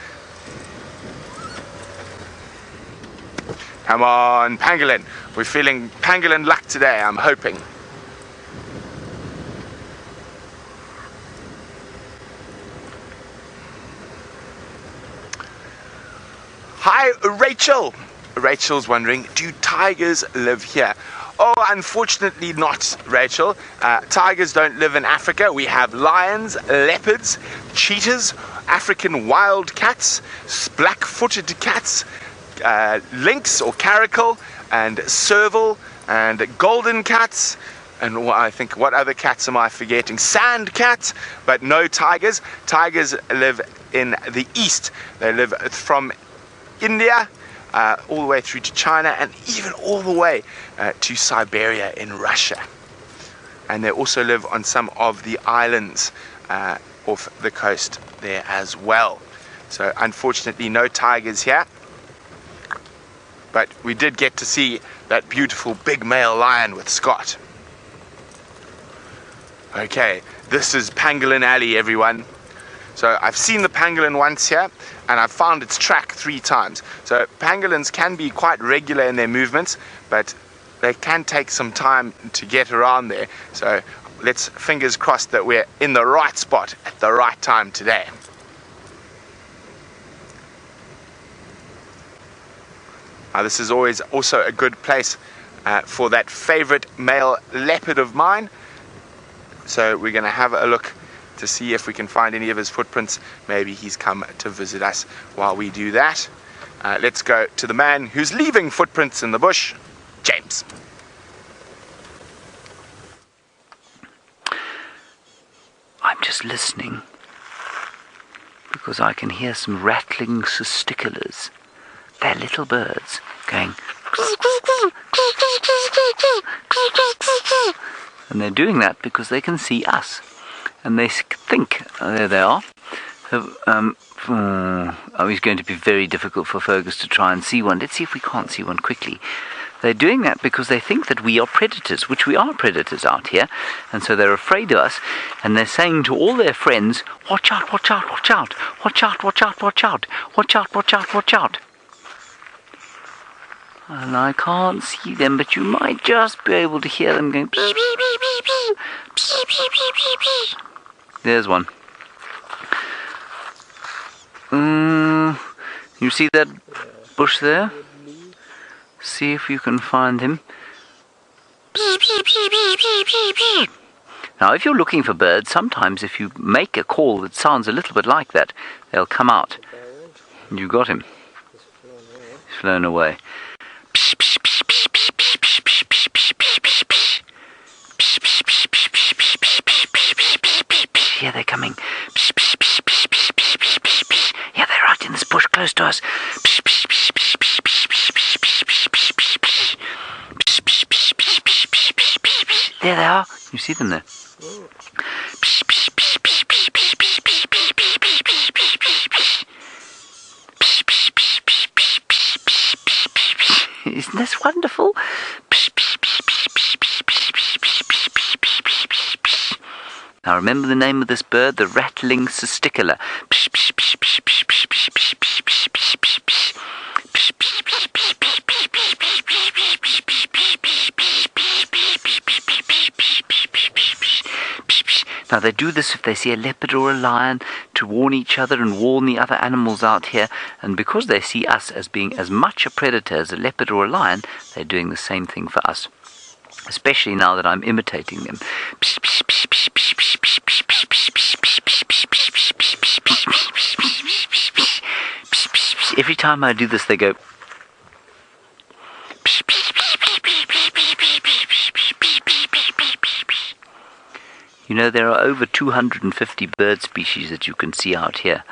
Come on, pangolin. We're feeling pangolin luck today, I'm hoping. Hi, Rachel. Rachel's wondering, do tigers live here? Oh, unfortunately not, Rachel. Tigers don't live in Africa. We have lions, leopards, cheetahs, African wild cats, black-footed cats, lynx or caracal, and serval, and golden cats, and I think, what other cats am I forgetting? Sand cats, but no tigers. Tigers live in the east. They live from India all the way through to China, and even all the way to Siberia in Russia. And they also live on some of the islands off the coast there as well. So unfortunately no tigers here, but we did get to see that beautiful big male lion with Scott. Okay, this is Pangolin Alley, everyone. So I've seen the pangolin once here, and I've found its track 3 times. So pangolins can be quite regular in their movements, but they can take some time to get around there. So let's fingers crossed that we're in the right spot at the right time today. Now this is always also a good place for that favorite male leopard of mine. So we're going to have a look to see if we can find any of his footprints. Maybe he's come to visit us while we do that. Let's go to the man who's leaving footprints in the bush, James. I'm just listening because I can hear some rattling susticulars. They're little birds going, and they're doing that because they can see us, and they think, there they are. It's going to be very difficult for Fergus to try and see one. Let's see if we can't see one quickly. They're doing that because they think that we are predators, which we are predators out here, and so they're afraid of us, and they're saying to all their friends, watch out, watch out, watch out, watch out, watch out, watch out, watch out, watch out, watch out. And I can't see them, but you might just be able to hear them going, pee, pee, pee, pee, pee, pee, pee, pee, pee, pee. There's one. You see that bush there? See if you can find him. Pee, pee, pee, pee, pee, pee, pee. Now, if you're looking for birds, sometimes if you make a call that sounds a little bit like that, they'll come out. You got him. He's flown away. Yeah, they're coming. Yeah, they're out in this bush close to us. You see them there? Isn't this wonderful? Now remember the name of this bird, the rattling cisticola. Now they do this if they see a leopard or a lion, to warn each other and warn the other animals out here, and because they see us as being as much a predator as a leopard or a lion, they're doing the same thing for us. Especially now that I'm imitating them. Every time I do this they go. You know, there are over 250 bird species that you can see out here.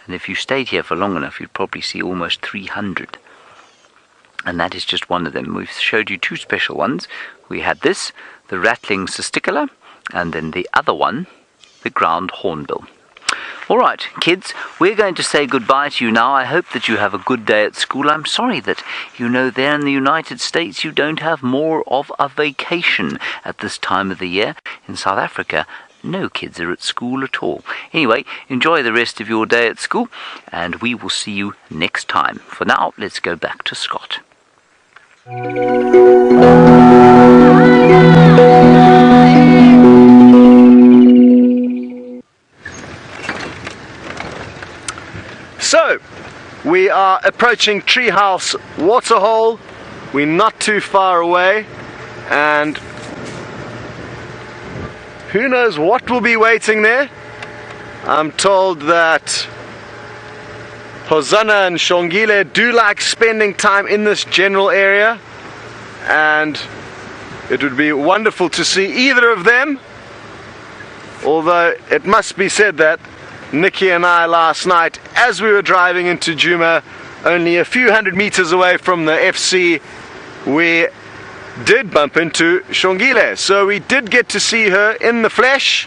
And if you stayed here for long enough, you'd probably see almost 300. And that is just one of them. We've showed you two special ones. We had this, the rattling cisticola, and then the other one, the ground hornbill. All right, kids, we're going to say goodbye to you now. I hope that you have a good day at school. I'm sorry that, you know, there in the United States you don't have more of a vacation at this time of the year. In South Africa, no kids are at school at all. Anyway, enjoy the rest of your day at school, and we will see you next time. For now, let's go back to Scott. So, we are approaching Treehouse Waterhole. We're not too far away, and who knows what will be waiting there. I'm told that Hosanna and Shongile do like spending time in this general area, and it would be wonderful to see either of them. Although it must be said that Nikki and I last night, as we were driving into Djuma, only a few hundred meters away from the FC, we did bump into Shongile. So we did get to see her in the flesh,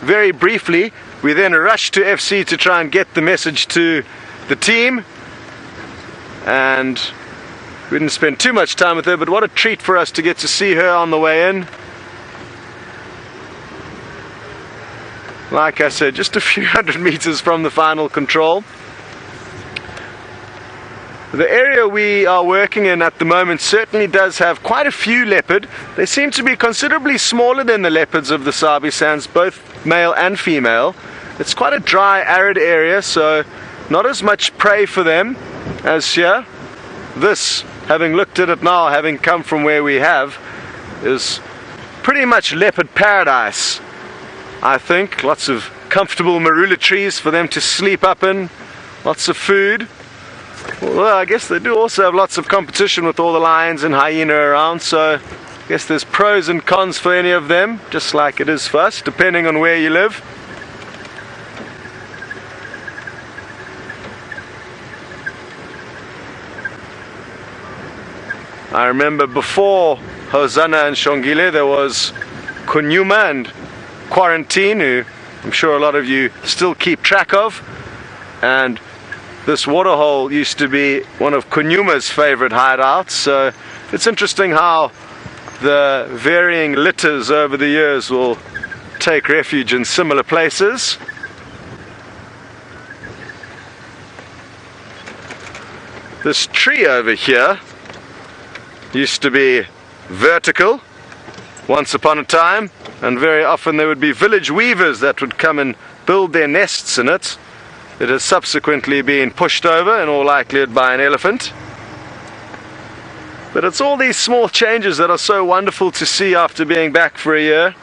very briefly. We then rushed to FC to try and get the message to the team, and we didn't spend too much time with her, but what a treat for us to get to see her on the way in. Like I said, just a few hundred meters from the final control. The area we are working in at the moment certainly does have quite a few leopard. They seem to be considerably smaller than the leopards of the Sabi Sands, both male and female. It's quite a dry, arid area, so not as much prey for them as here. This, having looked at it now, having come from where we have, is pretty much leopard paradise. I think lots of comfortable marula trees for them to sleep up in, lots of food. Well, I guess they do also have lots of competition with all the lions and hyena around, so I guess there's pros and cons for any of them, just like it is for us, depending on where you live. I remember before Hosanna and Shongile there was Kunyuma and Quarantine, who I'm sure a lot of you still keep track of, and this waterhole used to be one of Kunyuma's favorite hideouts, so it's interesting how the varying litters over the years will take refuge in similar places. This tree over here used to be vertical once upon a time, and very often there would be village weavers that would come and build their nests in it. It has subsequently been pushed over, in all likelihood by an elephant. But it's all these small changes that are so wonderful to see after being back for a year.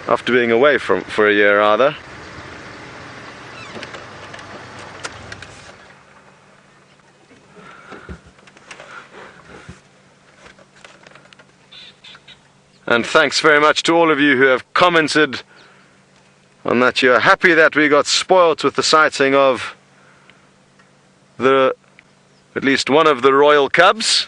After being away for a year, rather. And thanks very much to all of you who have commented on that. You're happy that we got spoilt with the sighting of at least one of the royal cubs.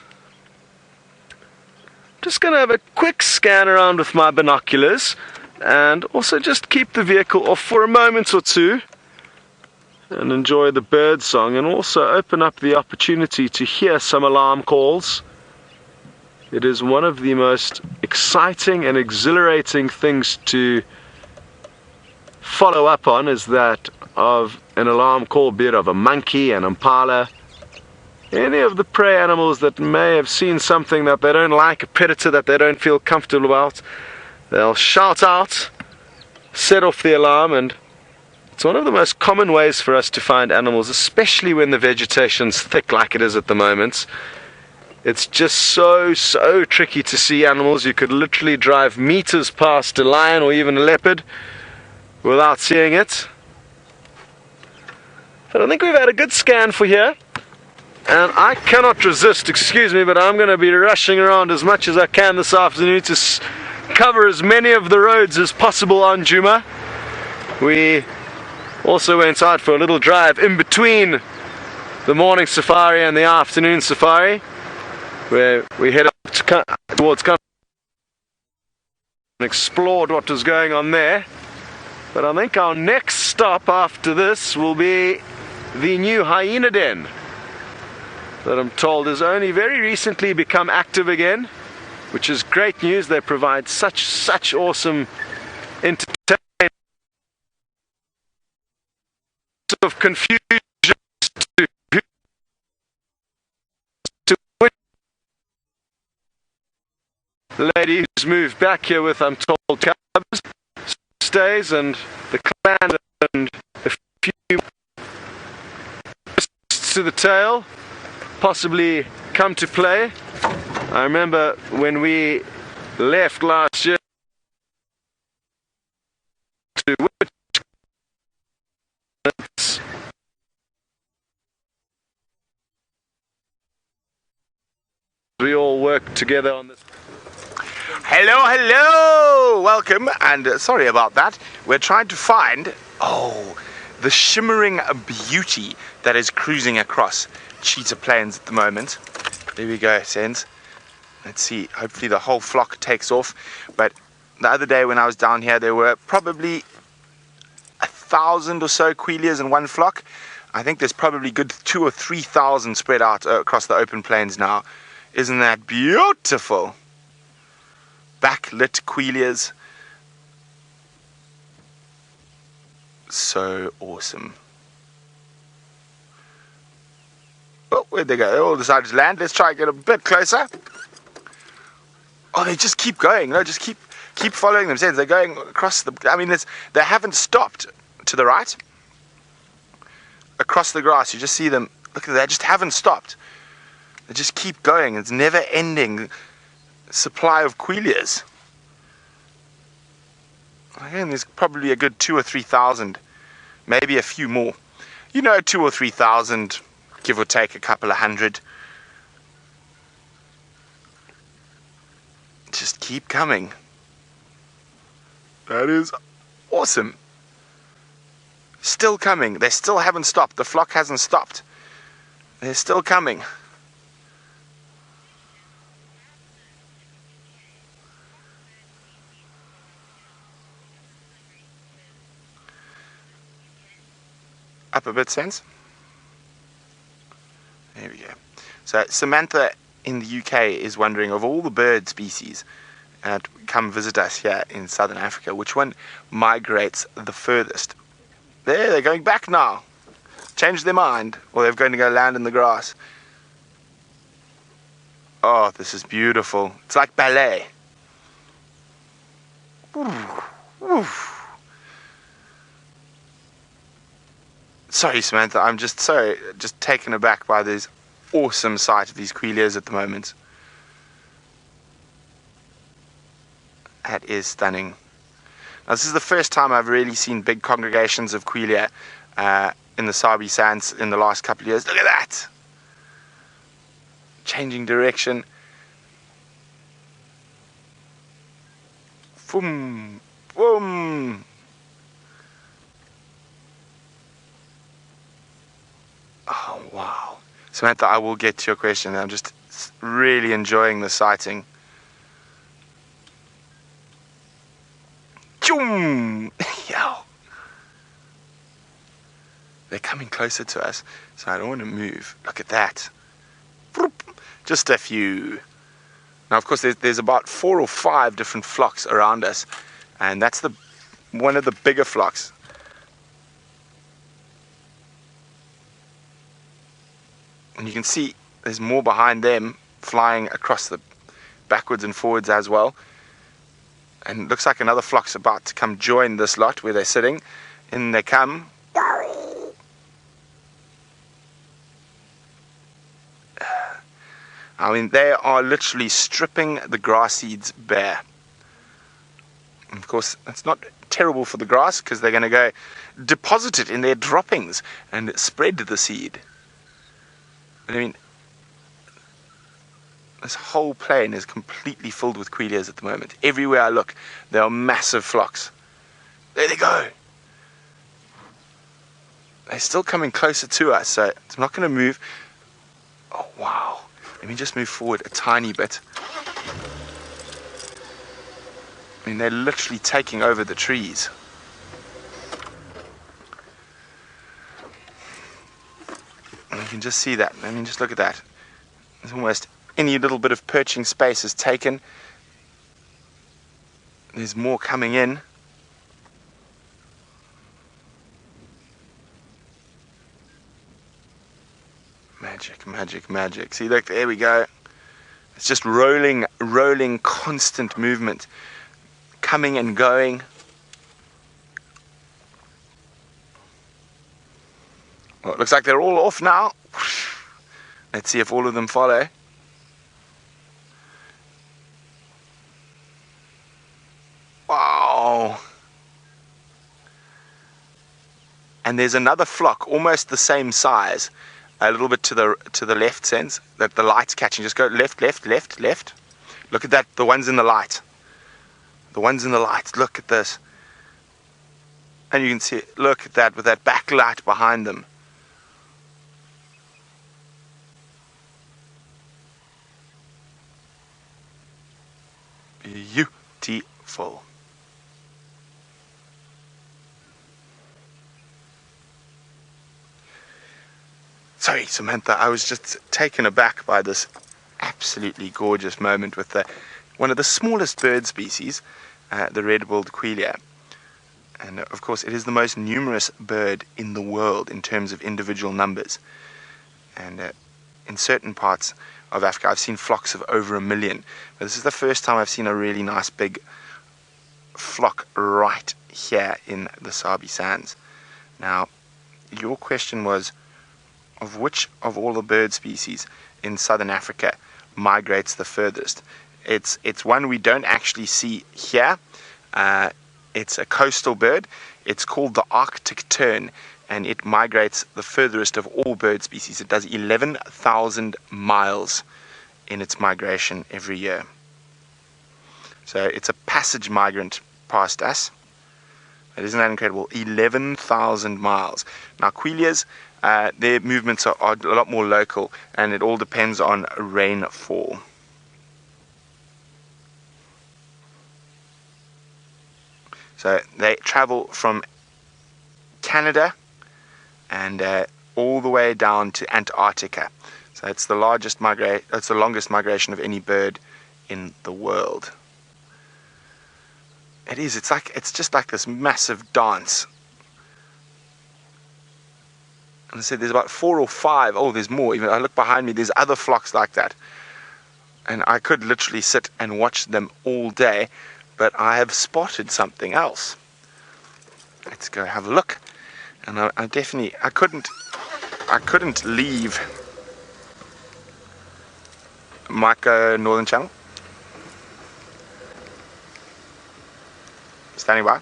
Just going to have a quick scan around with my binoculars and also just keep the vehicle off for a moment or two and enjoy the bird song, and also open up the opportunity to hear some alarm calls. It is one of the most exciting and exhilarating things to follow up on, is that of an alarm call, be it of a monkey, an impala, any of the prey animals that may have seen something that they don't like, a predator that they don't feel comfortable about. They'll shout out, set off the alarm, and it's one of the most common ways for us to find animals, especially when the vegetation's thick like it is at the moment. It's just so tricky to see animals. You could literally drive meters past a lion or even a leopard without seeing it. But I think we've had a good scan for here. And I cannot resist, excuse me, but I'm going to be rushing around as much as I can this afternoon to cover as many of the roads as possible on Djuma. We also went out for a little drive in between the morning safari and the afternoon safari, where we headed towards and explored what was going on there. But I think our next stop after this will be the new hyena den that I'm told has only very recently become active again, which is great news. They provide such awesome entertainment. Of confusion to which the lady who's moved back here with, I'm told, cubs stays, and the clan and a few to the tail possibly come to play. I remember when we left last year to which we all work together on this. Hello, welcome, and sorry about that. We're trying to find, the shimmering beauty that is cruising across Cheetah Plains at the moment. There we go, Sens. Let's see, hopefully the whole flock takes off. But the other day when I was down here, there were probably 1,000 or so Queleas in one flock. I think there's probably good 2,000 or 3,000 spread out across the open plains now. Isn't that beautiful? Backlit Queleas. So awesome. Oh, where'd they go? They all decided to land. Let's try and get a bit closer. Oh, they just keep going. No, just keep following them. They're going across the... I mean, they haven't stopped to the right. Across the grass, you just see them. Look, they just haven't stopped. They just keep going. It's never-ending supply of Queleas. Again, there's probably a good 2,000 or 3,000, maybe a few more. 2,000 or 3,000, give or take a couple of hundred. Just keep coming. That is awesome. Still coming. They still haven't stopped. The flock hasn't stopped. They're still coming. Up a bit, Sense. There we go. So Samantha in the UK is wondering, of all the bird species that come visit us here in southern Africa, which one migrates the furthest? There, they're going back now. Changed their mind, or they're going to go land in the grass. Oh, this is beautiful. It's like ballet. Oof. Sorry, Samantha, I'm just taken aback by this awesome sight of these Queleas at the moment. That is stunning. Now, this is the first time I've really seen big congregations of Quelea in the Sabi Sands in the last couple of years. Look at that! Changing direction. Boom! Boom! Oh, wow. Samantha, I will get to your question. I'm just really enjoying the sighting. Djum! Yow. They're coming closer to us, so I don't want to move. Look at that. Just a few. Now, of course, there's about 4 or 5 different flocks around us, and that's one of the bigger flocks. And you can see there's more behind them, flying across the backwards and forwards as well. And it looks like another flock's about to come join this lot where they're sitting. In they come. I mean, they are literally stripping the grass seeds bare. And of course, that's not terrible for the grass, because they're going to go deposit it in their droppings and spread the seed. But I mean, this whole plain is completely filled with Queleas at the moment. Everywhere I look, there are massive flocks. There they go. They're still coming closer to us, so I'm not going to move. Oh, wow. Let me just move forward a tiny bit. I mean, they're literally taking over the trees. And you can just see that. I mean, just look at that. It's almost any little bit of perching space is taken. There's more coming in. Magic, magic, magic. See, look, there we go. It's just rolling, constant movement. Coming and going. Well, it looks like they're all off now. Let's see if all of them follow. Wow. And there's another flock, almost the same size, a little bit to the left sense, that the light's catching. Just go left, left, left, left. Look at that, the ones in the light. The ones in the light, look at this. And you can see, look at that, with that backlight behind them. Beautiful. Sorry, Samantha, I was just taken aback by this absolutely gorgeous moment with one of the smallest bird species, the red-billed Quelea. And of course, it is the most numerous bird in the world in terms of individual numbers. And in certain parts of Africa, I've seen flocks of over 1 million. But this is the first time I've seen a really nice big flock right here in the Sabi Sands. Now, your question was, of which of all the bird species in southern Africa migrates the furthest? It's one we don't actually see here. It's a coastal bird. It's called the Arctic tern, and it migrates the furthest of all bird species. It does 11,000 miles in its migration every year. So it's a passage migrant past us. But isn't that incredible? 11,000 miles. Now, Queleas, their movements are a lot more local, and it all depends on rainfall. So they travel from Canada and all the way down to Antarctica. So it's the longest migration of any bird in the world. It is. It's just like this massive dance. And I said there's about 4 or 5. Oh, there's more. Even I look behind me. There's other flocks like that. And I could literally sit and watch them all day. But I have spotted something else. Let's go have a look. And I couldn't leave Micro Northern Channel. Standing by.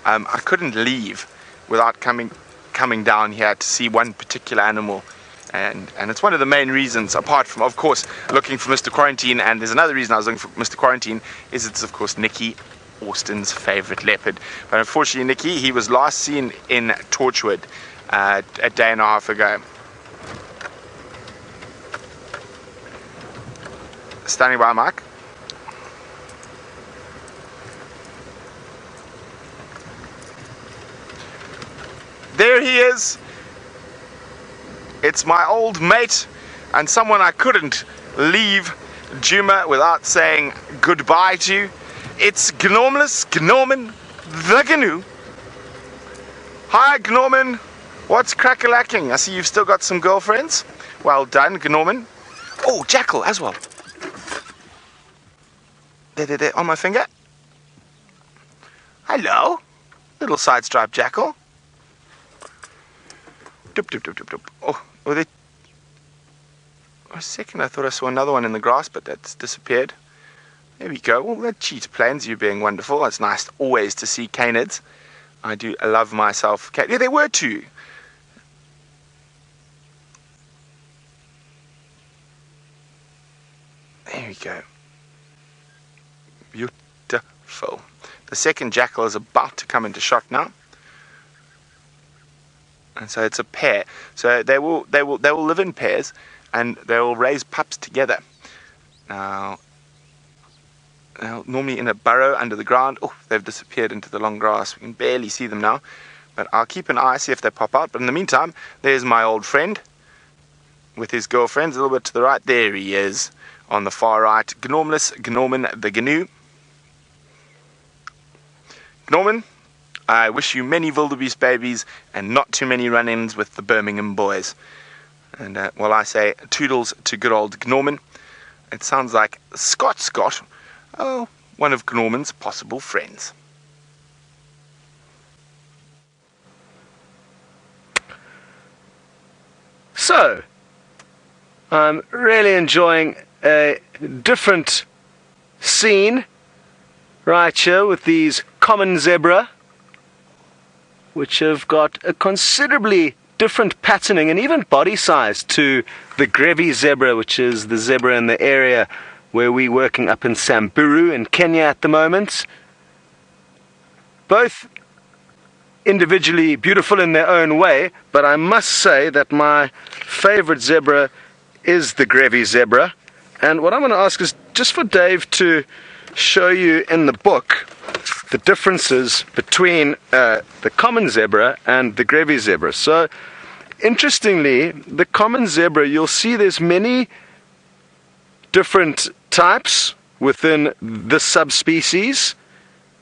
I couldn't leave without coming down here to see one particular animal. And it's one of the main reasons, apart from, of course, looking for Mr. Quarantine, and there's another reason I was looking for Mr. Quarantine, is it's, of course, Nicky, Austin's favorite leopard. But unfortunately, Nicky, he was last seen in Torchwood a day and a half ago. Standing by, Mike. There he is. It's my old mate and someone I couldn't leave Djuma without saying goodbye to. It's Gnormless Gnorman the Gnu. Hi Gnorman, what's crack-a-lacking? I see you've still got some girlfriends. Well done, Gnorman. Oh, Jackal as well. There, on my finger. Hello, little side-striped Jackal. Doop, doop, doop, doop, doop. Oh, were they... For a second I thought I saw another one in the grass, but that's disappeared. There we go. Well, that cheetah plains, you being wonderful. It's nice always to see canids. I do love myself. Yeah, there were two. There we go. Beautiful. The second jackal is about to come into shot now. And so it's a pair. So they will live in pairs and they will raise pups together. Now normally in a burrow under the ground. Oh, they've disappeared into the long grass. We can barely see them now. But I'll keep an eye, see if they pop out. But in the meantime, there's my old friend with his girlfriends a little bit to the right. There he is on the far right. Gnormless Gnorman the Gnu. Gnorman, I wish you many wildebeest babies and not too many run-ins with the Birmingham boys. And while I say toodles to good old Gnorman, it sounds like Scott, oh, one of Gnorman's possible friends. So, I'm really enjoying a different scene right here with these common zebra, which have got a considerably different patterning and even body size to the Grevi zebra, which is the zebra in the area where we're working up in Samburu in Kenya at the moment. Both individually beautiful in their own way, but I must say that my favorite zebra is the Grevi zebra. And what I'm going to ask is just for Dave to show you in the book the differences between the common zebra and the Grevi zebra. So interestingly, the common zebra, you'll see there's many different types within this subspecies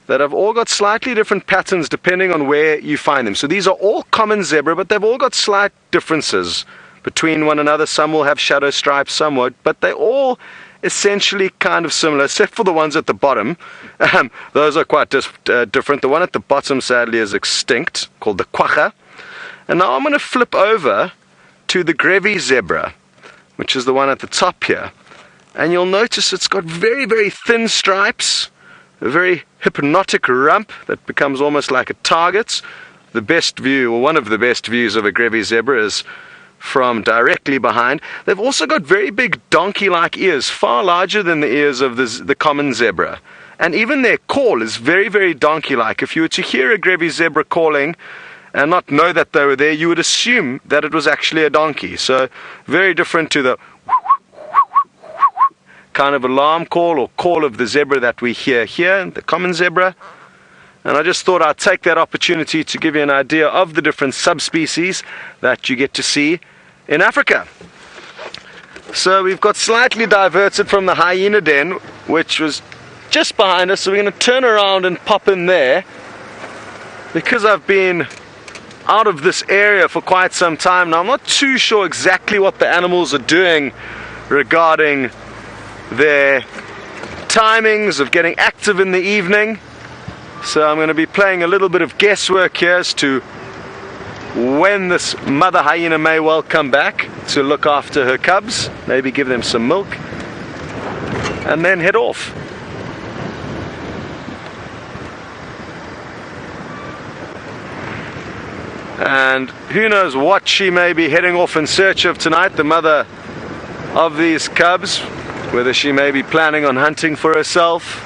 that have all got slightly different patterns depending on where you find them. So these are all common zebra, but they've all got slight differences between one another. Some will have shadow stripes, some won't, but they all essentially kind of similar, except for the ones at the bottom. Those are quite different. The one at the bottom, sadly, is extinct, called the quagga. And now I'm going to flip over to the Grevi zebra, which is the one at the top here. And you'll notice it's got very, very thin stripes, a very hypnotic rump that becomes almost like a target. The best view, or one of the best views of a Grevi zebra is from directly behind. They've also got very big donkey-like ears, far larger than the ears of the common zebra. And even their call is very, very donkey-like. If you were to hear a Grevi zebra calling and not know that they were there, you would assume that it was actually a donkey. So very different to the kind of alarm call or call of the zebra that we hear here, the common zebra. And I just thought I'd take that opportunity to give you an idea of the different subspecies that you get to see in Africa. So we've got slightly diverted from the hyena den, which was just behind us. So we're going to turn around and pop in there. Because I've been out of this area for quite some time now, I'm not too sure exactly what the animals are doing regarding their timings of getting active in the evening. So I'm going to be playing a little bit of guesswork here as to when this mother hyena may well come back to look after her cubs, maybe give them some milk, and then head off. And who knows what she may be heading off in search of tonight, the mother of these cubs, whether she may be planning on hunting for herself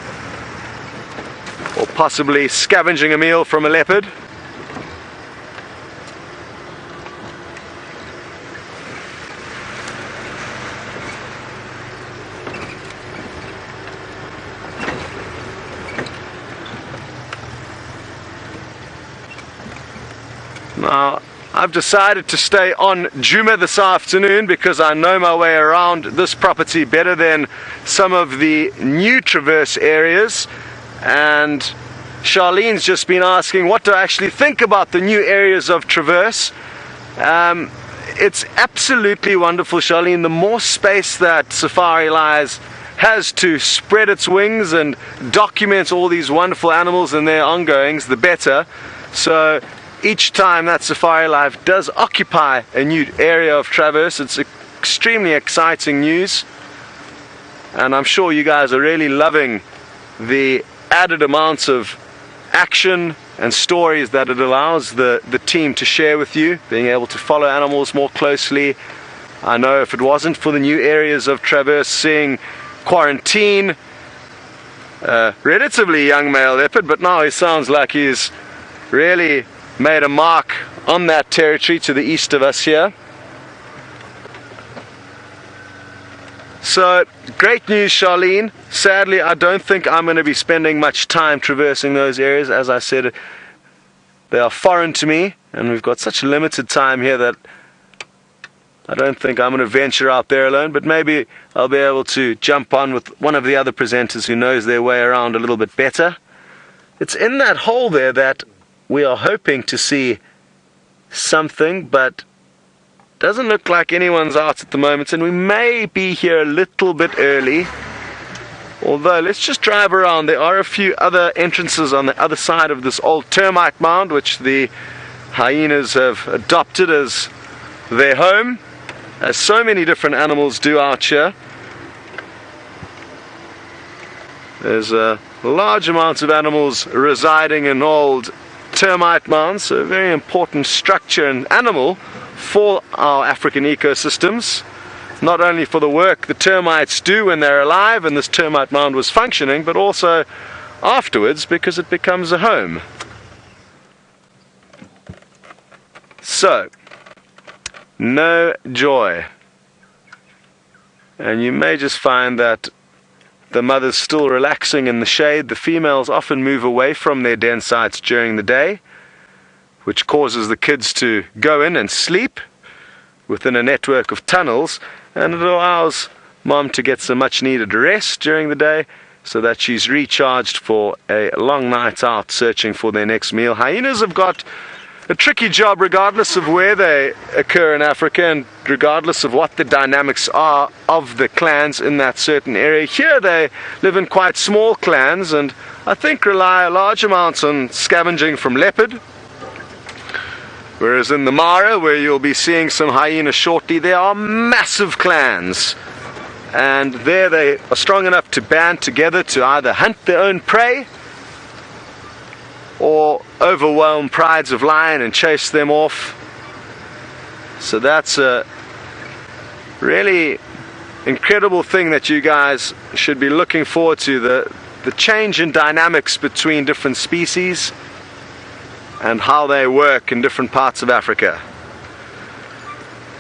or possibly scavenging a meal from a leopard. Now, I've decided to stay on Djuma this afternoon because I know my way around this property better than some of the new traverse areas. And Charlene's just been asking what do I actually think about the new areas of traverse. It's absolutely wonderful, Charlene. The more space that Safari Live has to spread its wings and document all these wonderful animals and their ongoings, the better. So each time that Safari Live does occupy a new area of traverse, it's extremely exciting news. And I'm sure you guys are really loving the added amounts of action and stories that it allows the team to share with you, being able to follow animals more closely. I know if it wasn't for the new areas of traverse, seeing Quarantine, relatively young male leopard, but now he sounds like he's really made a mark on that territory to the east of us here. So, great news, Charlene. Sadly, I don't think I'm going to be spending much time traversing those areas. As I said, they are foreign to me, and we've got such limited time here that I don't think I'm going to venture out there alone, but maybe I'll be able to jump on with one of the other presenters who knows their way around a little bit better. It's in that hole there that we are hoping to see something, but doesn't look like anyone's out at the moment, and we may be here a little bit early. Although, let's just drive around. There are a few other entrances on the other side of this old termite mound, which the hyenas have adopted as their home, as so many different animals do out here. There's a large amount of animals residing in old termite mounds, so a very important structure and animal for our African ecosystems. Not only for the work the termites do when they're alive and this termite mound was functioning, but also afterwards because it becomes a home. So, no joy. And you may just find that the mother's still relaxing in the shade. The females often move away from their den sites during the day, which causes the kids to go in and sleep within a network of tunnels, and it allows mom to get some much needed rest during the day so that she's recharged for a long night out searching for their next meal. Hyenas have got a tricky job regardless of where they occur in Africa and regardless of what the dynamics are of the clans in that certain area. Here they live in quite small clans and I think rely a large amount on scavenging from leopard. Whereas in the Mara, where you'll be seeing some hyenas shortly, there are massive clans. And there they are strong enough to band together to either hunt their own prey or overwhelm prides of lion and chase them off. So that's a really incredible thing that you guys should be looking forward to, the change in dynamics between different species and how they work in different parts of Africa.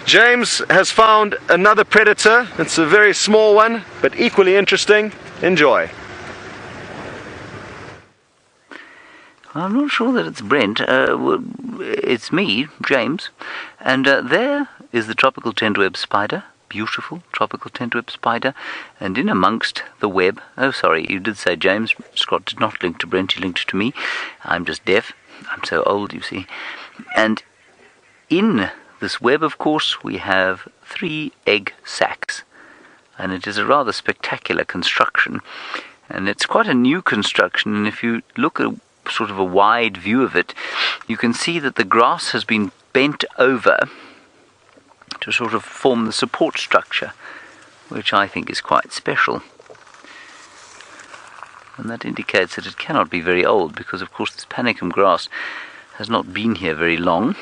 James has found another predator. It's a very small one, but equally interesting. Enjoy. I'm not sure that it's Brent. It's me, James. And there is the tropical tent-web spider. Beautiful tropical tent-web spider. And in amongst the web... Oh, sorry, you did say James. Scott did not link to Brent, he linked to me. I'm just deaf. I'm so old, you see. And in this web, of course, we have 3 egg sacs. And it is a rather spectacular construction. And it's quite a new construction. And if you look at sort of a wide view of it, you can see that the grass has been bent over to sort of form the support structure, which I think is quite special. And that indicates that it cannot be very old, because of course this panicum grass has not been here very long.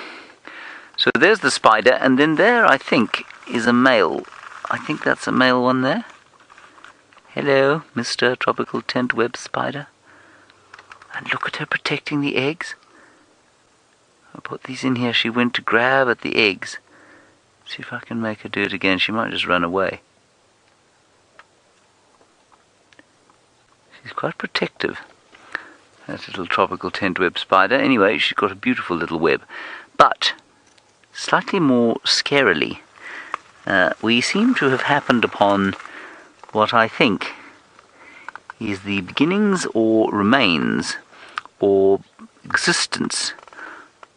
So there's the spider, and then there I think is a male. I think that's a male one there. Hello, Mr. Tropical Tent Web Spider. And look at her protecting the eggs. I'll put these in here. She went to grab at the eggs. See if I can make her do it again. She might just run away. She's quite protective, that little tropical tent web spider. Anyway, she's got a beautiful little web. But, slightly more scarily, we seem to have happened upon what I think is the beginnings or remains or existence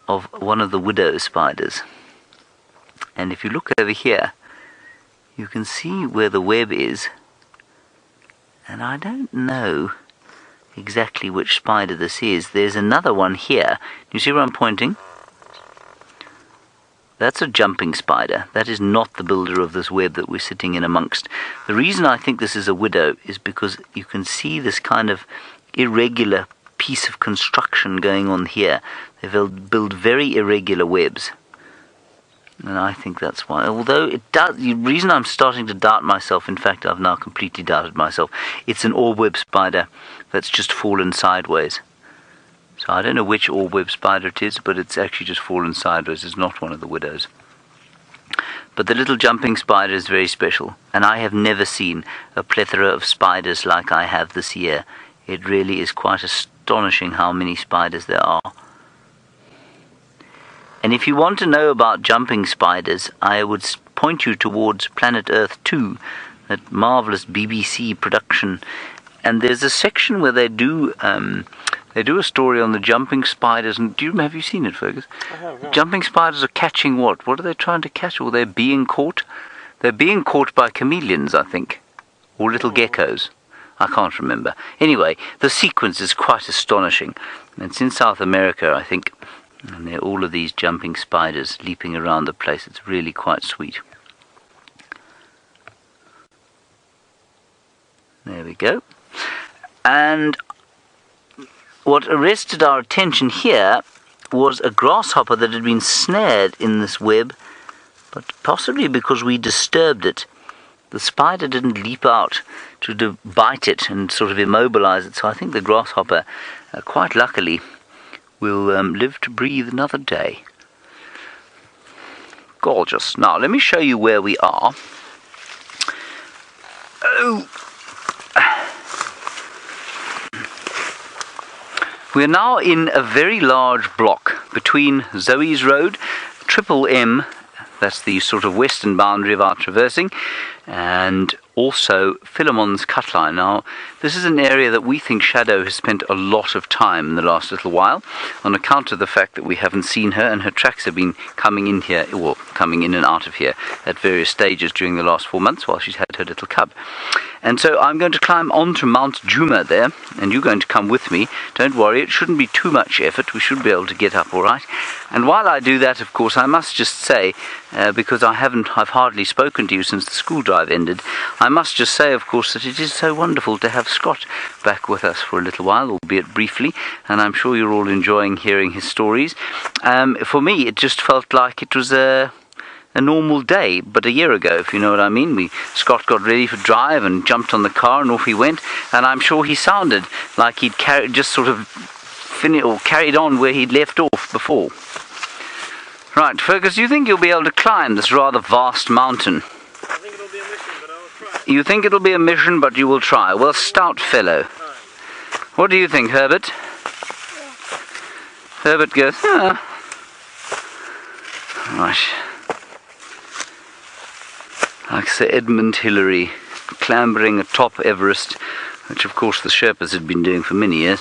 of one of the widow spiders. And if you look over here, you can see where the web is, and I don't know exactly which spider this is. There's another one here. You see where I'm pointing? That's a jumping spider. That is not the builder of this web that we're sitting in amongst. The reason I think this is a widow is because you can see this kind of irregular piece of construction going on here. They build very irregular webs. And I think that's why. Although it does, the reason I'm starting to doubt myself, in fact I've now completely doubted myself, it's an orb-web spider that's just fallen sideways. So I don't know which orb-web spider it is, but it's actually just fallen sideways. It's not one of the widows. But the little jumping spider is very special, and I have never seen a plethora of spiders like I have this year. It really is quite astonishing how many spiders there are. And if you want to know about jumping spiders, I would point you towards Planet Earth 2, that marvelous BBC production. And there's a section where they do a story on the jumping spiders. And have you seen it, Fergus? I have, yeah. Jumping spiders are catching what? What are they trying to catch? Well, they're being caught. They're being caught by chameleons, I think, or little geckos. I can't remember. Anyway, the sequence is quite astonishing. And it's in South America, I think. And there are all of these jumping spiders leaping around the place. It's really quite sweet. There we go. And what arrested our attention here was a grasshopper that had been snared in this web, but possibly because we disturbed it. The spider didn't leap out to bite it and sort of immobilize it, so I think the grasshopper, quite luckily, will live to breathe another day. Gorgeous. Now, let me show you where we are. Oh. We're now in a very large block between Zoe's Road, Triple M, that's the sort of western boundary of our traversing, and also Philemon's cut line. Now, this is an area that we think Shadow has spent a lot of time in the last little while, on account of the fact that we haven't seen her, and her tracks have been coming in here, or coming in and out of here, at various stages during the last 4 months while she's had her little cub. And so I'm going to climb onto Mount Djuma there, and you're going to come with me. Don't worry, it shouldn't be too much effort. We should be able to get up all right. And while I do that, of course, I must just say, because I've hardly spoken to you since the school drive ended, I must just say, of course, that it is so wonderful to have Scott back with us for a little while, albeit briefly, and I'm sure you're all enjoying hearing his stories. For me, it just felt like it was a normal day, but a year ago, if you know what I mean. Scott got ready for drive and jumped on the car and off he went, and I'm sure he sounded like he'd carried on where he'd left off before. Right, Fergus, do you think you'll be able to climb this rather vast mountain? I think it'll be a mission, but I will try. You think it'll be a mission, but you will try. Well, stout fellow. What do you think, Herbert? Herbert goes, Right. Like Sir Edmund Hillary, clambering atop Everest, which of course the Sherpas had been doing for many years,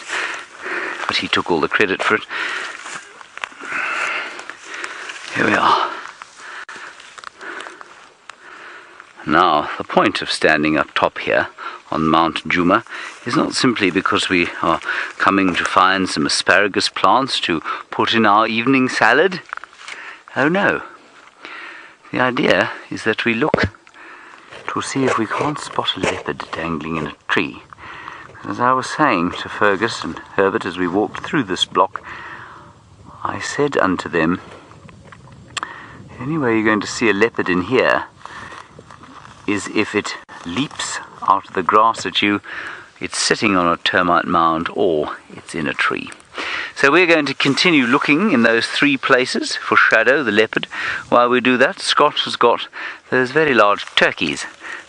but he took all the credit for it. Here we are. Now, the point of standing up top here on Mount Djuma is not simply because we are coming to find some asparagus plants to put in our evening salad. Oh no. The idea is that we look to see if we can't spot a leopard dangling in a tree. As I was saying to Fergus and Herbert as we walked through this block, I said unto them, the only way you're going to see a leopard in here is if it leaps out of the grass at you, it's sitting on a termite mound, or it's in a tree. So we're going to continue looking in those 3 places for Shadow, the leopard. While we do that, Scott has got those very large turkeys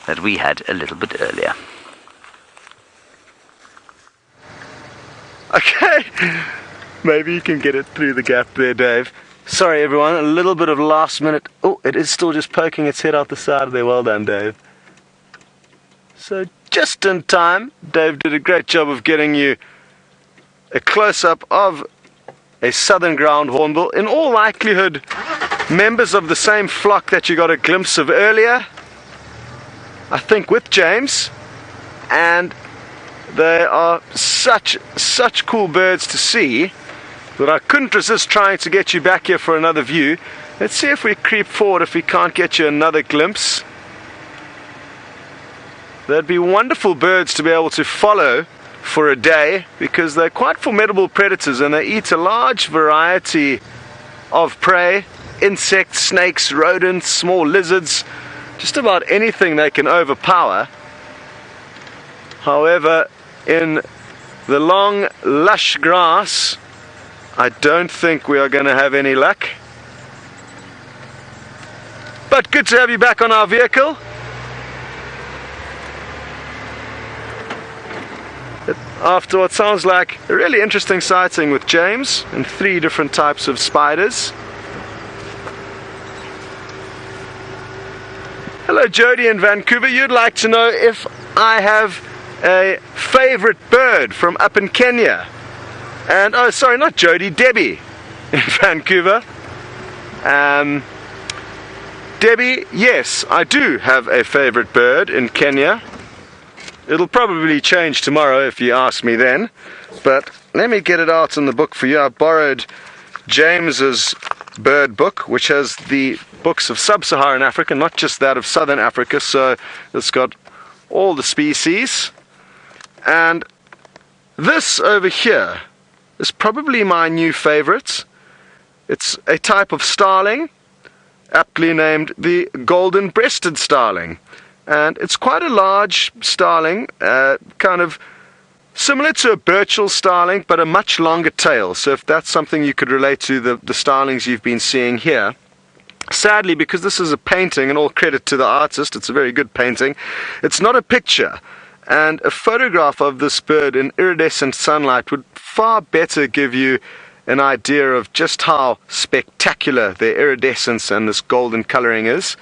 that we had a little bit earlier. Okay, maybe you can get it through the gap there, Dave. Sorry everyone, a little bit of last minute. Oh, it is still just poking its head out the side of there. Well done, Dave. So just in time, Dave did a great job of getting you a close-up of a southern ground hornbill. In all likelihood, members of the same flock that you got a glimpse of earlier, I think with James, and they are such cool birds to see that I couldn't resist trying to get you back here for another view. Let's see if we creep forward, if we can't get you another glimpse. They'd be wonderful birds to be able to follow for a day, because they're quite formidable predators and they eat a large variety of prey: insects, snakes, rodents, small lizards, just about anything they can overpower. However, in the long, lush grass, I don't think we are going to have any luck. But good to have you back on our vehicle. After what sounds like a really interesting sighting with James and 3 different types of spiders. Hello Jody in Vancouver, you'd like to know if I have a favorite bird from up in Kenya. And oh sorry, not Jody, Debbie in Vancouver. Debbie, yes, I do have a favorite bird in Kenya. It'll probably change tomorrow if you ask me then, but let me get it out in the book for you. I borrowed James's bird book, which has the books of sub-Saharan Africa, not just that of southern Africa, so it's got all the species. And this over here is probably my new favorite. It's a type of starling, aptly named the golden-breasted starling. And it's quite a large starling, kind of similar to a Burchell starling, but a much longer tail. So if that's something you could relate to the starlings you've been seeing here. Sadly, because this is a painting, and all credit to the artist, it's a very good painting, it's not a picture. And a photograph of this bird in iridescent sunlight would far better give you an idea of just how spectacular their iridescence and this golden coloring is.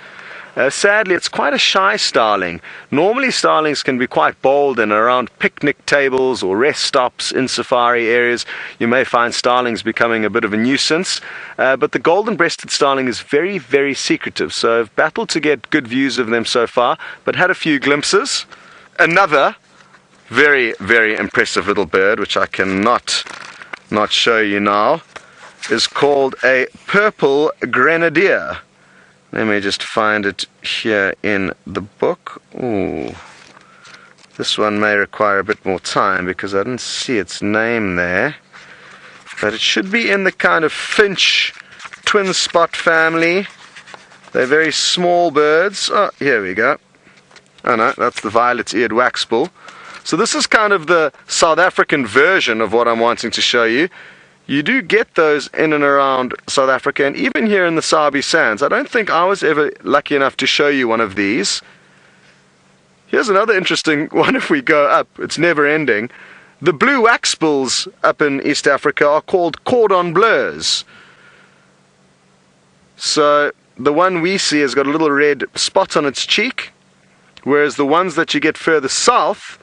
Sadly, it's quite a shy starling. Normally starlings can be quite bold, and around picnic tables or rest stops in safari areas you may find starlings becoming a bit of a nuisance. But the golden-breasted starling is very, very secretive, so I've battled to get good views of them so far, but had a few glimpses. Another very, very impressive little bird, which I cannot not show you now, is called a purple grenadier. Let me just find it here in the book. Ooh, this one may require a bit more time because I didn't see its name there. But it should be in the kind of finch twin spot family. They're very small birds. Oh, here we go. Oh no, that's the violet-eared waxbill. So this is kind of the South African version of what I'm wanting to show you. You do get those in and around South Africa, and even here in the Sabi Sands. I don't think I was ever lucky enough to show you one of these. Here's another interesting one if we go up. It's never ending. The blue waxbills up in East Africa are called cordon bleus. So the one we see has got a little red spot on its cheek, whereas the ones that you get further south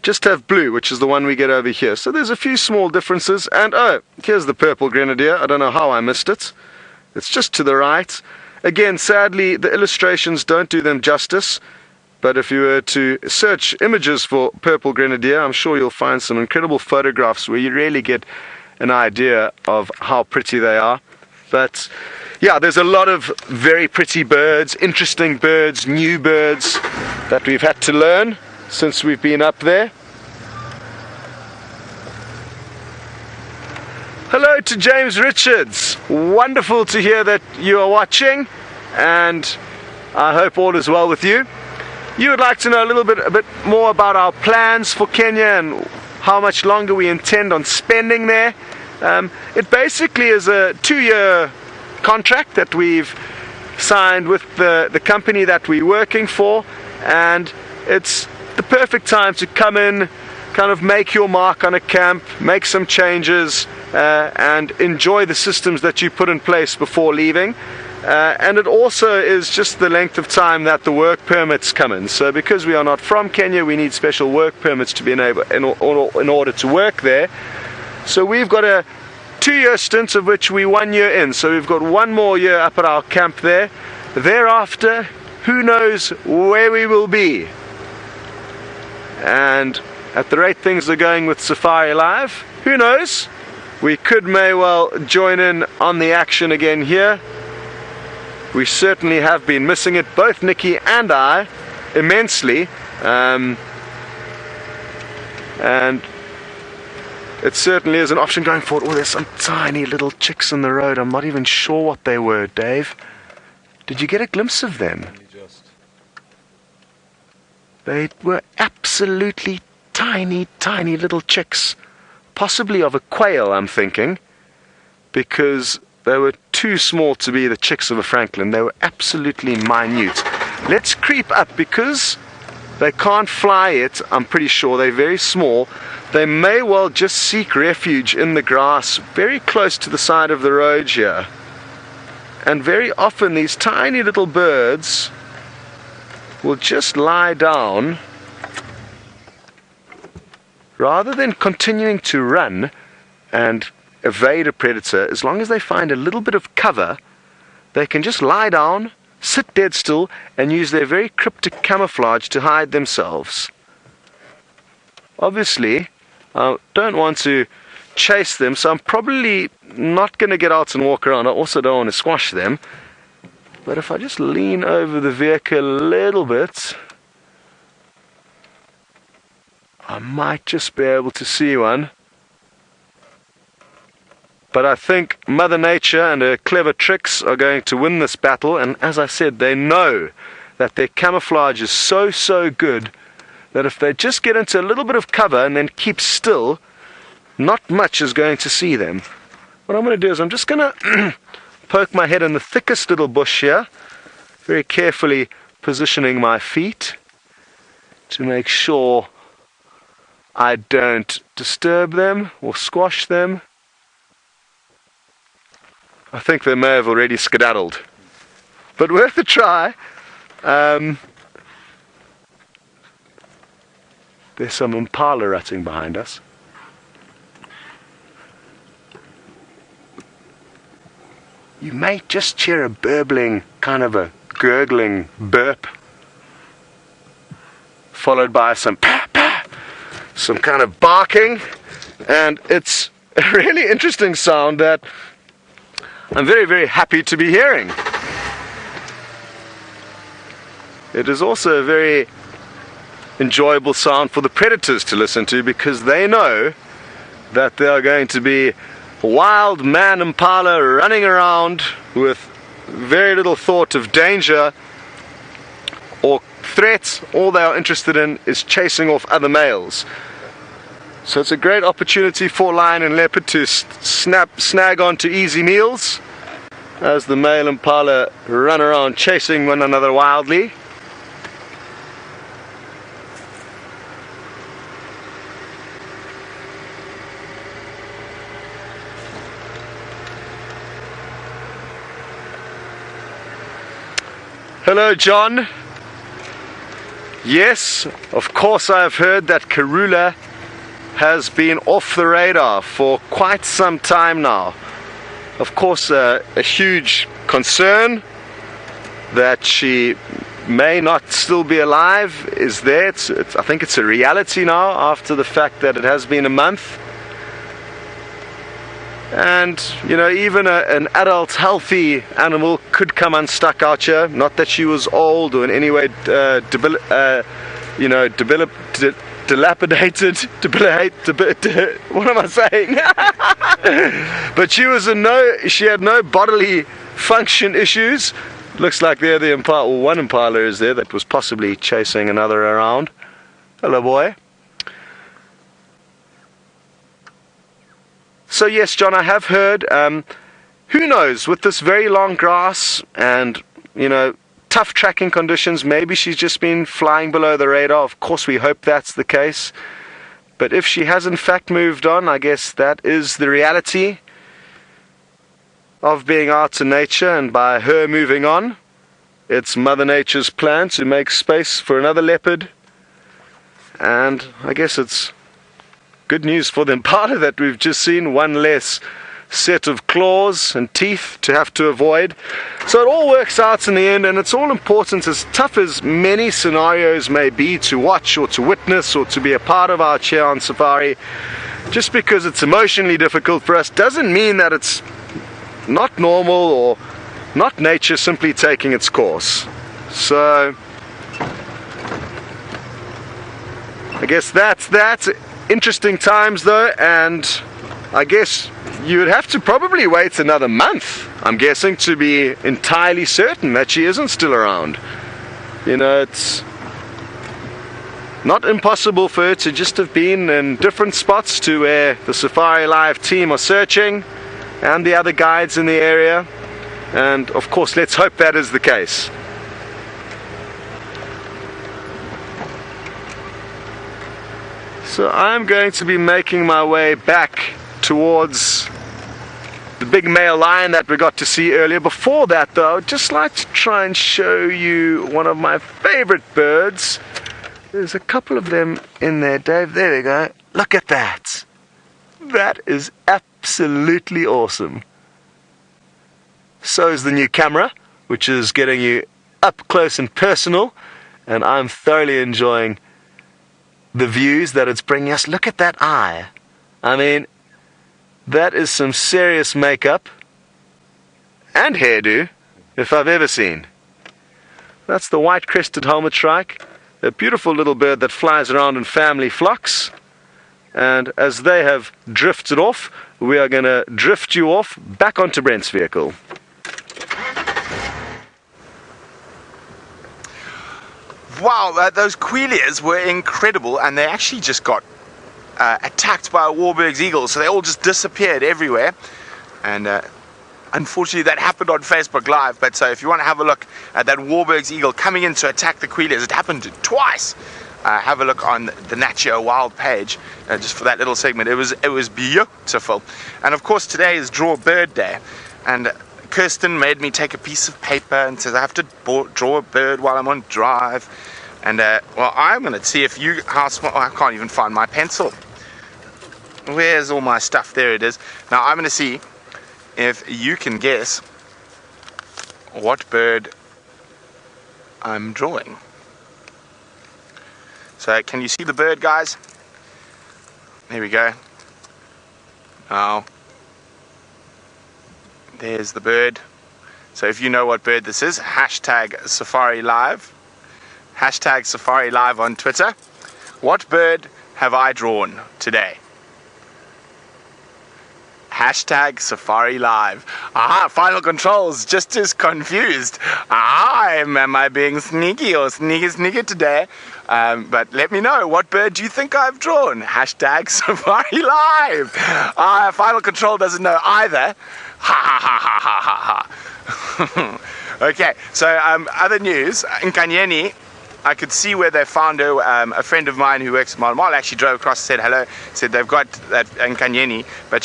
just have blue, which is the one we get over here. So there's a few small differences. And oh, here's the purple grenadier. I don't know how I missed it. It's just to the right. Again, sadly, the illustrations don't do them justice. But if you were to search images for purple grenadier, I'm sure you'll find some incredible photographs where you really get an idea of how pretty they are. But yeah, there's a lot of very pretty birds, interesting birds, new birds that we've had to learn since we've been up there. Hello to James Richards. Wonderful to hear that you are watching, and I hope all is well with you. You would like to know a bit more about our plans for Kenya and how much longer we intend on spending there. It basically is a 2-year contract that we've signed with the company that we're working for, and it's the perfect time to come in, kind of make your mark on a camp, make some changes, and enjoy the systems that you put in place before leaving. And it also is just the length of time that the work permits come in. So because we are not from Kenya, we need special work permits to be enabled in order to work there. So we've got a 2-year stint, of which we're 1 year in. So we've got 1 more year up at our camp there. Thereafter, who knows where we will be. And at the rate things are going with Safari Live, who knows? We may well join in on the action again here. We certainly have been missing it, both Nikki and I, immensely. And it certainly is an option going forward. Oh, there's some tiny little chicks in the road. I'm not even sure what they were, Dave. Did you get a glimpse of them? They were absolutely tiny, tiny little chicks. Possibly of a quail, I'm thinking, because they were too small to be the chicks of a francolin. They were absolutely minute. Let's creep up because they can't fly yet. I'm pretty sure they're very small. They may well just seek refuge in the grass very close to the side of the road here. And very often these tiny little birds will just lie down rather than continuing to run and evade a predator. As long as they find a little bit of cover, they can just lie down, sit dead still, and use their very cryptic camouflage to hide themselves. Obviously, I don't want to chase them, so I'm probably not going to get out and walk around. I also don't want to squash them. But if I just lean over the vehicle a little bit, I might just be able to see one. But I think Mother Nature and her clever tricks are going to win this battle. And as I said, they know that their camouflage is so good that if they just get into a little bit of cover and then keep still, not much is going to see them. What I'm going to do is I'm just going to poke my head in the thickest little bush here, very carefully positioning my feet to make sure I don't disturb them or squash them. I think they may have already skedaddled, but worth a try. There's some Impala rutting behind us. You may just hear a burbling, kind of a gurgling burp, followed by some some kind of barking, and it's a really interesting sound that I'm very happy to be hearing. It is also a very enjoyable sound for the predators to listen to, because they know that there are going to be wild man impala running around with very little thought of danger or threats. All they are interested in is chasing off other males. So it's a great opportunity for lion and leopard to snag onto easy meals as the male impala run around chasing one another wildly. Hello, John. Yes, of course I have heard that Karula has been off the radar for quite some time now. Of course, a huge concern that she may not still be alive is there. I think it's a reality now after the fact that it has been a month. And, you know, even an adult, healthy animal could come unstuck out here. Not that she was old or in any way, dilapidated. What am I saying? But she had no bodily function issues. Looks like there the Impala, or one Impala is there that was possibly chasing another around. Hello, boy. So yes, John, I have heard, who knows, with this very long grass and, you know, tough tracking conditions, maybe she's just been flying below the radar. Of course, we hope that's the case. But if she has in fact moved on, I guess that is the reality of being out in nature, and by her moving on, it's Mother Nature's plan to make space for another leopard. And I guess it's good news for the Impala that we've just seen one less set of claws and teeth to have to avoid. So it all works out in the end, and it's all important, as tough as many scenarios may be to watch or to witness or to be a part of our chair on safari. Just because it's emotionally difficult for us doesn't mean that it's not normal or not nature simply taking its course. So I guess that's that. Interesting times though, and I guess you would have to probably wait another month, I'm guessing, to be entirely certain that she isn't still around. You know, it's not impossible for her to just have been in different spots to where the Safari Live team are searching and the other guides in the area. And of course, let's hope that is the case. So I'm going to be making my way back towards the big male lion that we got to see earlier. Before that though, I would just like to try and show you one of my favorite birds. There's a couple of them in there, Dave. There we go. Look at that. That is absolutely awesome. So is the new camera, which is getting you up close and personal, and I'm thoroughly enjoying the views that it's bringing us. Look at that eye. I mean, that is some serious makeup and hairdo if I've ever seen. That's the white crested helmet shrike, a beautiful little bird that flies around in family flocks. And as they have drifted off, we are going to drift you off back onto Brent's vehicle. Wow, those Queleas were incredible, and they actually just got attacked by a Warburg's eagle, so they all just disappeared everywhere. And unfortunately that happened on Facebook Live, but so if you want to have a look at that Warburg's eagle coming in to attack the Queleas, it happened twice. Have a look on the Nat.Geo Wild page, just for that little segment. It was beautiful. And of course today is Draw a Bird Day, and Kirsten made me take a piece of paper and says I have to draw a bird while I'm on drive. And well, I'm going to see if you, how small, I can't even find my pencil. Where's all my stuff? There it is. Now I'm going to see if you can guess what bird I'm drawing. So can you see the bird, guys? There we go. Oh, there's the bird. So if you know what bird this is, hashtag Safari Live. Hashtag Safari Live on Twitter. What bird have I drawn today? Hashtag Safari Live. Ah, Final Controls just as confused. Am I being sneaky or sneaky today? But let me know, what bird do you think I've drawn? Hashtag Safari Live. Final Control doesn't know either. Ha ha ha ha ha ha. Okay, so other news. In Kanyeni, I could see where they found her. A friend of mine who works at Mal actually drove across and said hello. Said they've got that in Kanyeni, but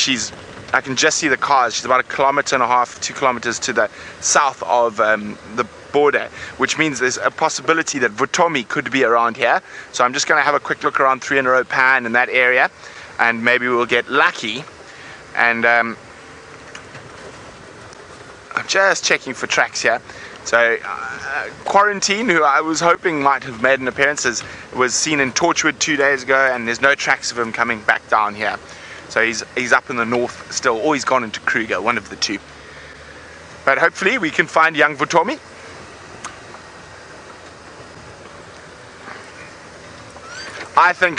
I can just see the cars. She's about 1.5 kilometers, 2 kilometers to the south of the border, which means there's a possibility that Vutomi could be around here. So I'm just going to have a quick look around 3 in a row pan in that area, and maybe we'll get lucky. And I'm just checking for tracks here. So Quarantine, who I was hoping might have made an appearance, was seen in Torchwood 2 days ago, and there's no tracks of him coming back down here. So he's up in the north still, or he's gone into Kruger, one of the two. But hopefully we can find young Vutomi. I think